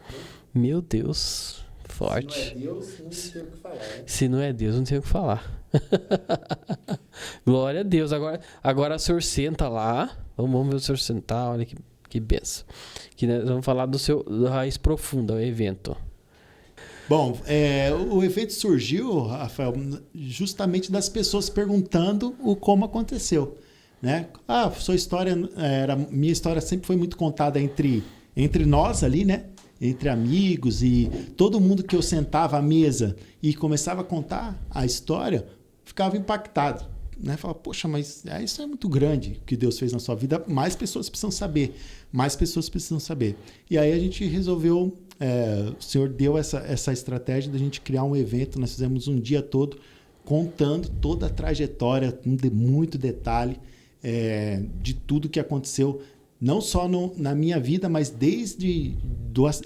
Meu Deus. Forte. Se não é Deus, não tem o que falar, né? Se não é Deus, não tem o que falar. Glória a Deus. Agora o senhor senta lá. Vamos ver o senhor sentar. Olha que benção. Que nós vamos falar do Raiz Profunda, o evento. Bom, o evento surgiu, Rafael, justamente das pessoas perguntando como aconteceu, né? Minha história sempre foi muito contada entre nós ali, né? Entre amigos e todo mundo que eu sentava à mesa e começava a contar a história, ficava impactado, né? Falava, poxa, mas isso é muito grande que Deus fez na sua vida, mais pessoas precisam saber. E aí a gente resolveu, o Senhor deu essa estratégia da gente criar um evento, nós fizemos um dia todo contando toda a trajetória, com muito detalhe, de tudo que aconteceu, não só na minha vida, mas desde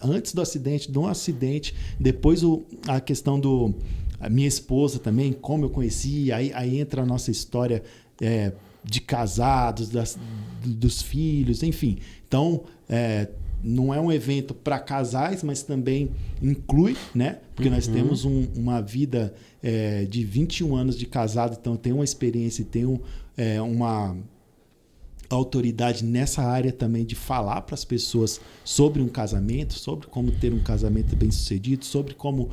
antes do acidente, do acidente, depois a questão a minha esposa também, como eu conheci, aí entra a nossa história de casados, dos filhos, enfim. Então, não é um evento para casais, mas também inclui, né? Porque nós temos uma vida de 21 anos de casado, então tem uma experiência e tem uma autoridade nessa área também de falar para as pessoas sobre um casamento, sobre como ter um casamento bem-sucedido, sobre como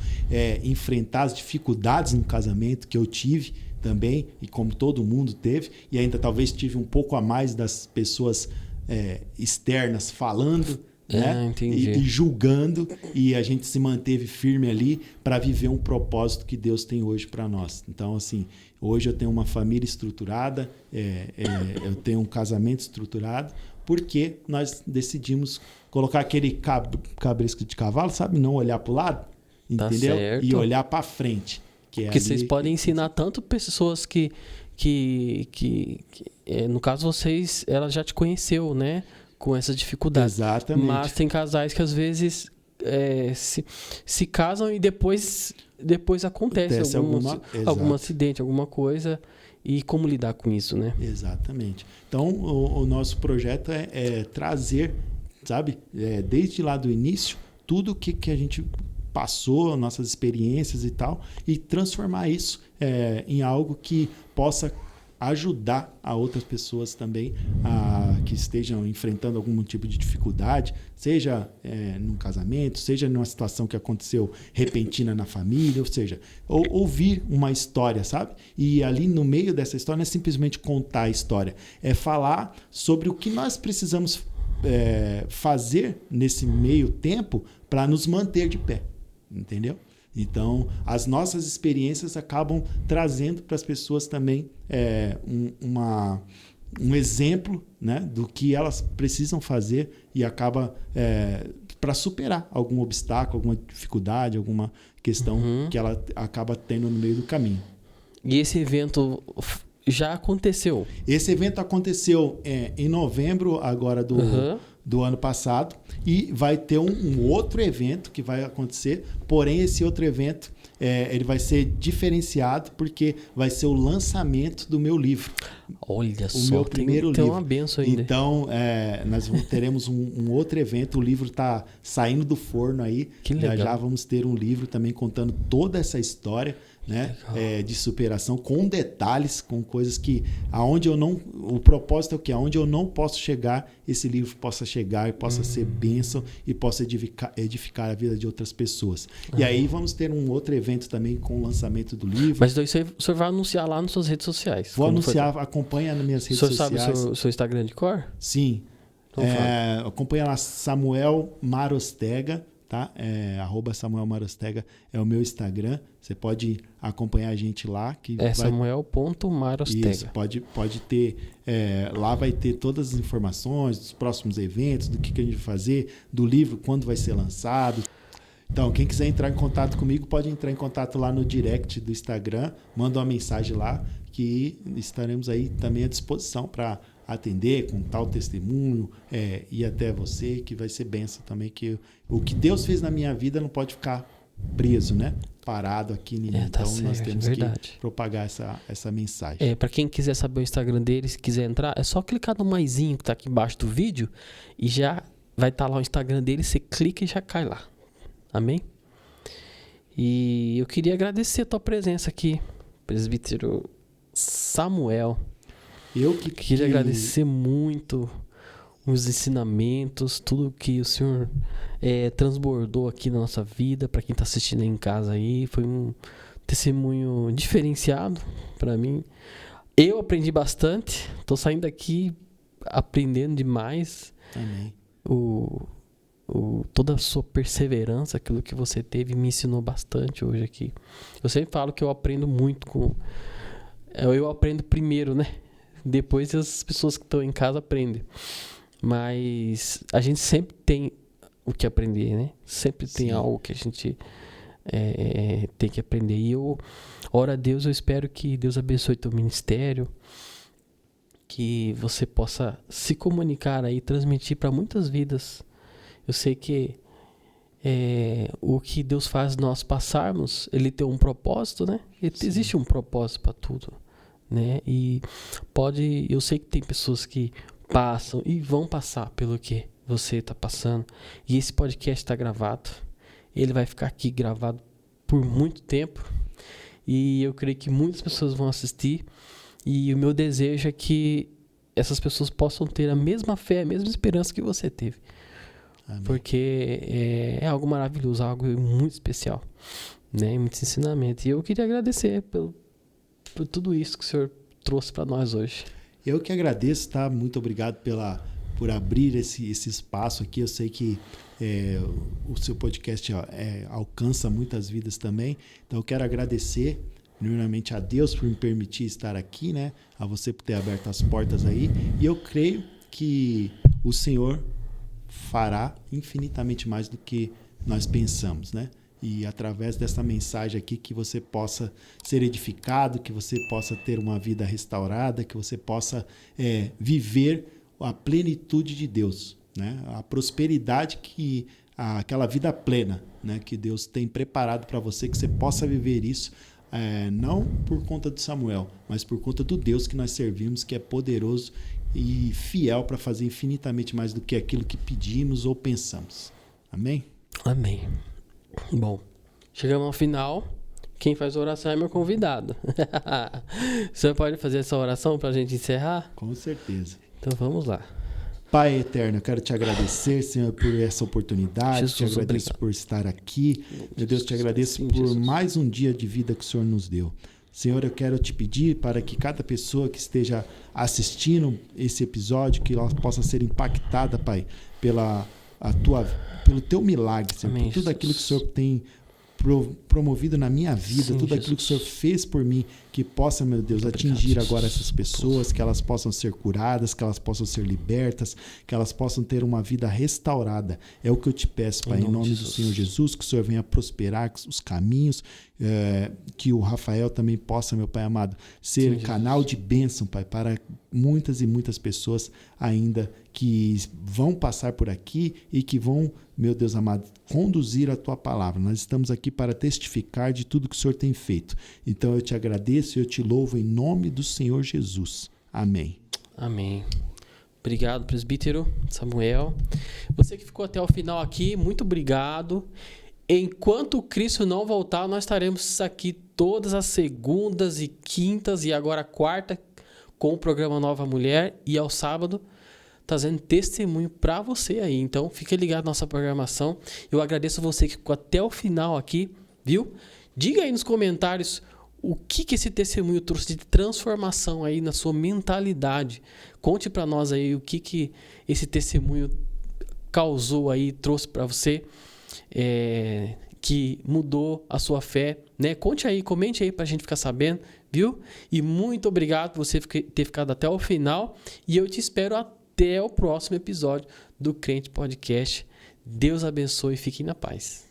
enfrentar as dificuldades no casamento que eu tive também e como todo mundo teve, e ainda talvez tive um pouco a mais das pessoas externas falando, né? E julgando, e a gente se manteve firme ali para viver um propósito que Deus tem hoje para nós. Então, assim, hoje eu tenho uma família estruturada, eu tenho um casamento estruturado, porque nós decidimos colocar aquele cabresco de cavalo, sabe? Não olhar para o lado, entendeu? Certo. E olhar para frente. Porque vocês podem ensinar tanto pessoas que no caso ela já te conheceu, né? Com essas dificuldades. Exatamente. Mas tem casais que às vezes se casam e depois acontece algum acidente, alguma coisa. E como lidar com isso, né? Exatamente. Então, o nosso projeto é trazer, sabe? Desde lá do início, tudo que a gente passou, nossas experiências e tal, e transformar isso em algo que possa ajudar a outras pessoas também que estejam enfrentando algum tipo de dificuldade, seja num casamento, seja numa situação que aconteceu repentina na família, ou seja, ouvir uma história, sabe? E ali no meio dessa história não é simplesmente contar a história, é falar sobre o que nós precisamos fazer nesse meio tempo para nos manter de pé, entendeu? Então, as nossas experiências acabam trazendo para as pessoas também um exemplo, né, do que elas precisam fazer e acaba para superar algum obstáculo, alguma dificuldade, alguma questão que ela acaba tendo no meio do caminho. E esse evento já aconteceu? Esse evento aconteceu em novembro agora do ano passado, e vai ter um outro evento que vai acontecer, porém esse outro evento ele vai ser diferenciado porque vai ser o lançamento do meu livro. Olha só, meu primeiro livro. Uma benção ainda. Então, nós teremos um outro evento, o livro está saindo do forno aí, que legal. Já vamos ter um livro também contando toda essa história, né, de superação, com detalhes, com coisas que o propósito é o que? Aonde eu não posso chegar, esse livro possa chegar e possa ser bênção e possa edificar a vida de outras pessoas. E aí vamos ter um outro evento também com o lançamento do livro. Mas isso aí o senhor vai anunciar lá nas suas redes sociais? Vou anunciar, acompanha nas minhas redes sociais. O senhor sabe o seu Instagram de cor? Sim. Então, acompanha lá Samuel Marostega, tá? @Samuel Marostega é o meu Instagram. Você pode acompanhar a gente lá. Samuel.marostega. Isso, pode ter. Lá vai ter todas as informações dos próximos eventos, do que a gente vai fazer, do livro, quando vai ser lançado. Então, quem quiser entrar em contato comigo, pode entrar em contato lá no direct do Instagram, manda uma mensagem lá, que estaremos aí também à disposição para atender, contar o testemunho, ir até você, que vai ser bênção também, que o que Deus fez na minha vida não pode ficar preso, né? Parado aqui. Então, nós temos que propagar essa mensagem. Para quem quiser saber o Instagram dele, se quiser entrar, é só clicar no maisinho que está aqui embaixo do vídeo e já vai estar lá o Instagram dele, você clica e já cai lá. Amém? E eu queria agradecer a tua presença aqui, presbítero Samuel. Eu queria agradecer muito os ensinamentos, tudo que o senhor transbordou aqui na nossa vida. Para quem está assistindo aí em casa aí, foi um testemunho diferenciado para mim. Eu aprendi bastante, estou saindo daqui aprendendo demais. Amém. Toda a sua perseverança, aquilo que você teve, me ensinou bastante hoje aqui. Eu sempre falo que eu aprendo muito eu aprendo primeiro, né? Depois as pessoas que estão em casa aprendem. Mas a gente sempre tem o que aprender, né? Sempre tem algo que a gente tem que aprender. E eu oro a Deus, eu espero que Deus abençoe teu ministério, que você possa se comunicar aí, transmitir para muitas vidas. Eu sei que o que Deus faz nós passarmos, Ele tem um propósito, né? Existe um propósito para tudo, né? E eu sei que tem pessoas que passam e vão passar pelo que você está passando. E esse podcast está gravado. Ele vai ficar aqui gravado por muito tempo. E eu creio que muitas pessoas vão assistir. E o meu desejo é que essas pessoas possam ter a mesma fé, a mesma esperança que você teve. Amém. Porque é algo maravilhoso, algo muito especial, né? Muito ensinamento. E eu queria agradecer por tudo isso que o senhor trouxe para nós hoje. Eu que agradeço, tá? Muito obrigado por abrir esse espaço aqui. Eu sei que o seu podcast alcança muitas vidas também. Então eu quero agradecer primeiramente a Deus por me permitir estar aqui, né? A você por ter aberto as portas aí. E eu creio que o Senhor fará infinitamente mais do que nós pensamos, né? E através dessa mensagem aqui que você possa ser edificado, que você possa ter uma vida restaurada, que você possa viver a plenitude de Deus, né? A prosperidade aquela vida plena, né? Que Deus tem preparado para você, que você possa viver isso. Não por conta de Samuel, mas por conta do Deus que nós servimos, que é poderoso e fiel para fazer infinitamente mais do que aquilo que pedimos ou pensamos. Amém? Amém. Bom, chegamos ao final. Quem faz a oração é meu convidado. O senhor pode fazer essa oração para a gente encerrar? Com certeza. Então vamos lá. Pai eterno, eu quero te agradecer, Senhor, por essa oportunidade. Jesus, te agradeço obrigado. por estar aqui. Meu Deus, te agradeço Sim, por Jesus. mais um dia de vida que o Senhor nos deu. Senhor, eu quero te pedir para que cada pessoa que esteja assistindo esse episódio, que ela possa ser impactada, Pai, pelo teu milagre, Senhor, Amém, por tudo Jesus. aquilo que o Senhor tem promovido na minha vida, Sim, tudo aquilo que o Senhor fez por mim, que possa, meu Deus, atingir Jesus. agora essas pessoas, que elas possam ser curadas, que elas possam ser libertas, que elas possam ter uma vida restaurada. É o que eu te peço, Pai, em nome do Senhor Jesus, que o Senhor venha prosperar os caminhos, que o Rafael também possa, meu Pai amado, ser Sim, canal de bênção, Pai, para muitas e muitas pessoas ainda que vão passar por aqui e que vão, meu Deus amado, conduzir a Tua palavra. Nós estamos aqui para testificar de tudo que o Senhor tem feito. Então eu te agradeço e eu te louvo em nome do Senhor Jesus. Amém. Amém. Obrigado, presbítero Samuel. Você que ficou até o final aqui, muito obrigado. Enquanto Cristo não voltar, nós estaremos aqui todas as segundas e quintas e agora quarta com o programa Nova Mulher e ao sábado trazendo testemunho para você aí. Então, fique ligado na nossa programação. Eu agradeço você que ficou até o final aqui, viu? Diga aí nos comentários o que esse testemunho trouxe de transformação aí na sua mentalidade. Conte para nós aí o que esse testemunho causou aí, trouxe para você, que mudou a sua fé, né? Conte aí, comente aí para a gente ficar sabendo, viu? E muito obrigado por você ter ficado até o final. E eu te espero até o próximo episódio do Crente Podcast. Deus abençoe e fiquem na paz.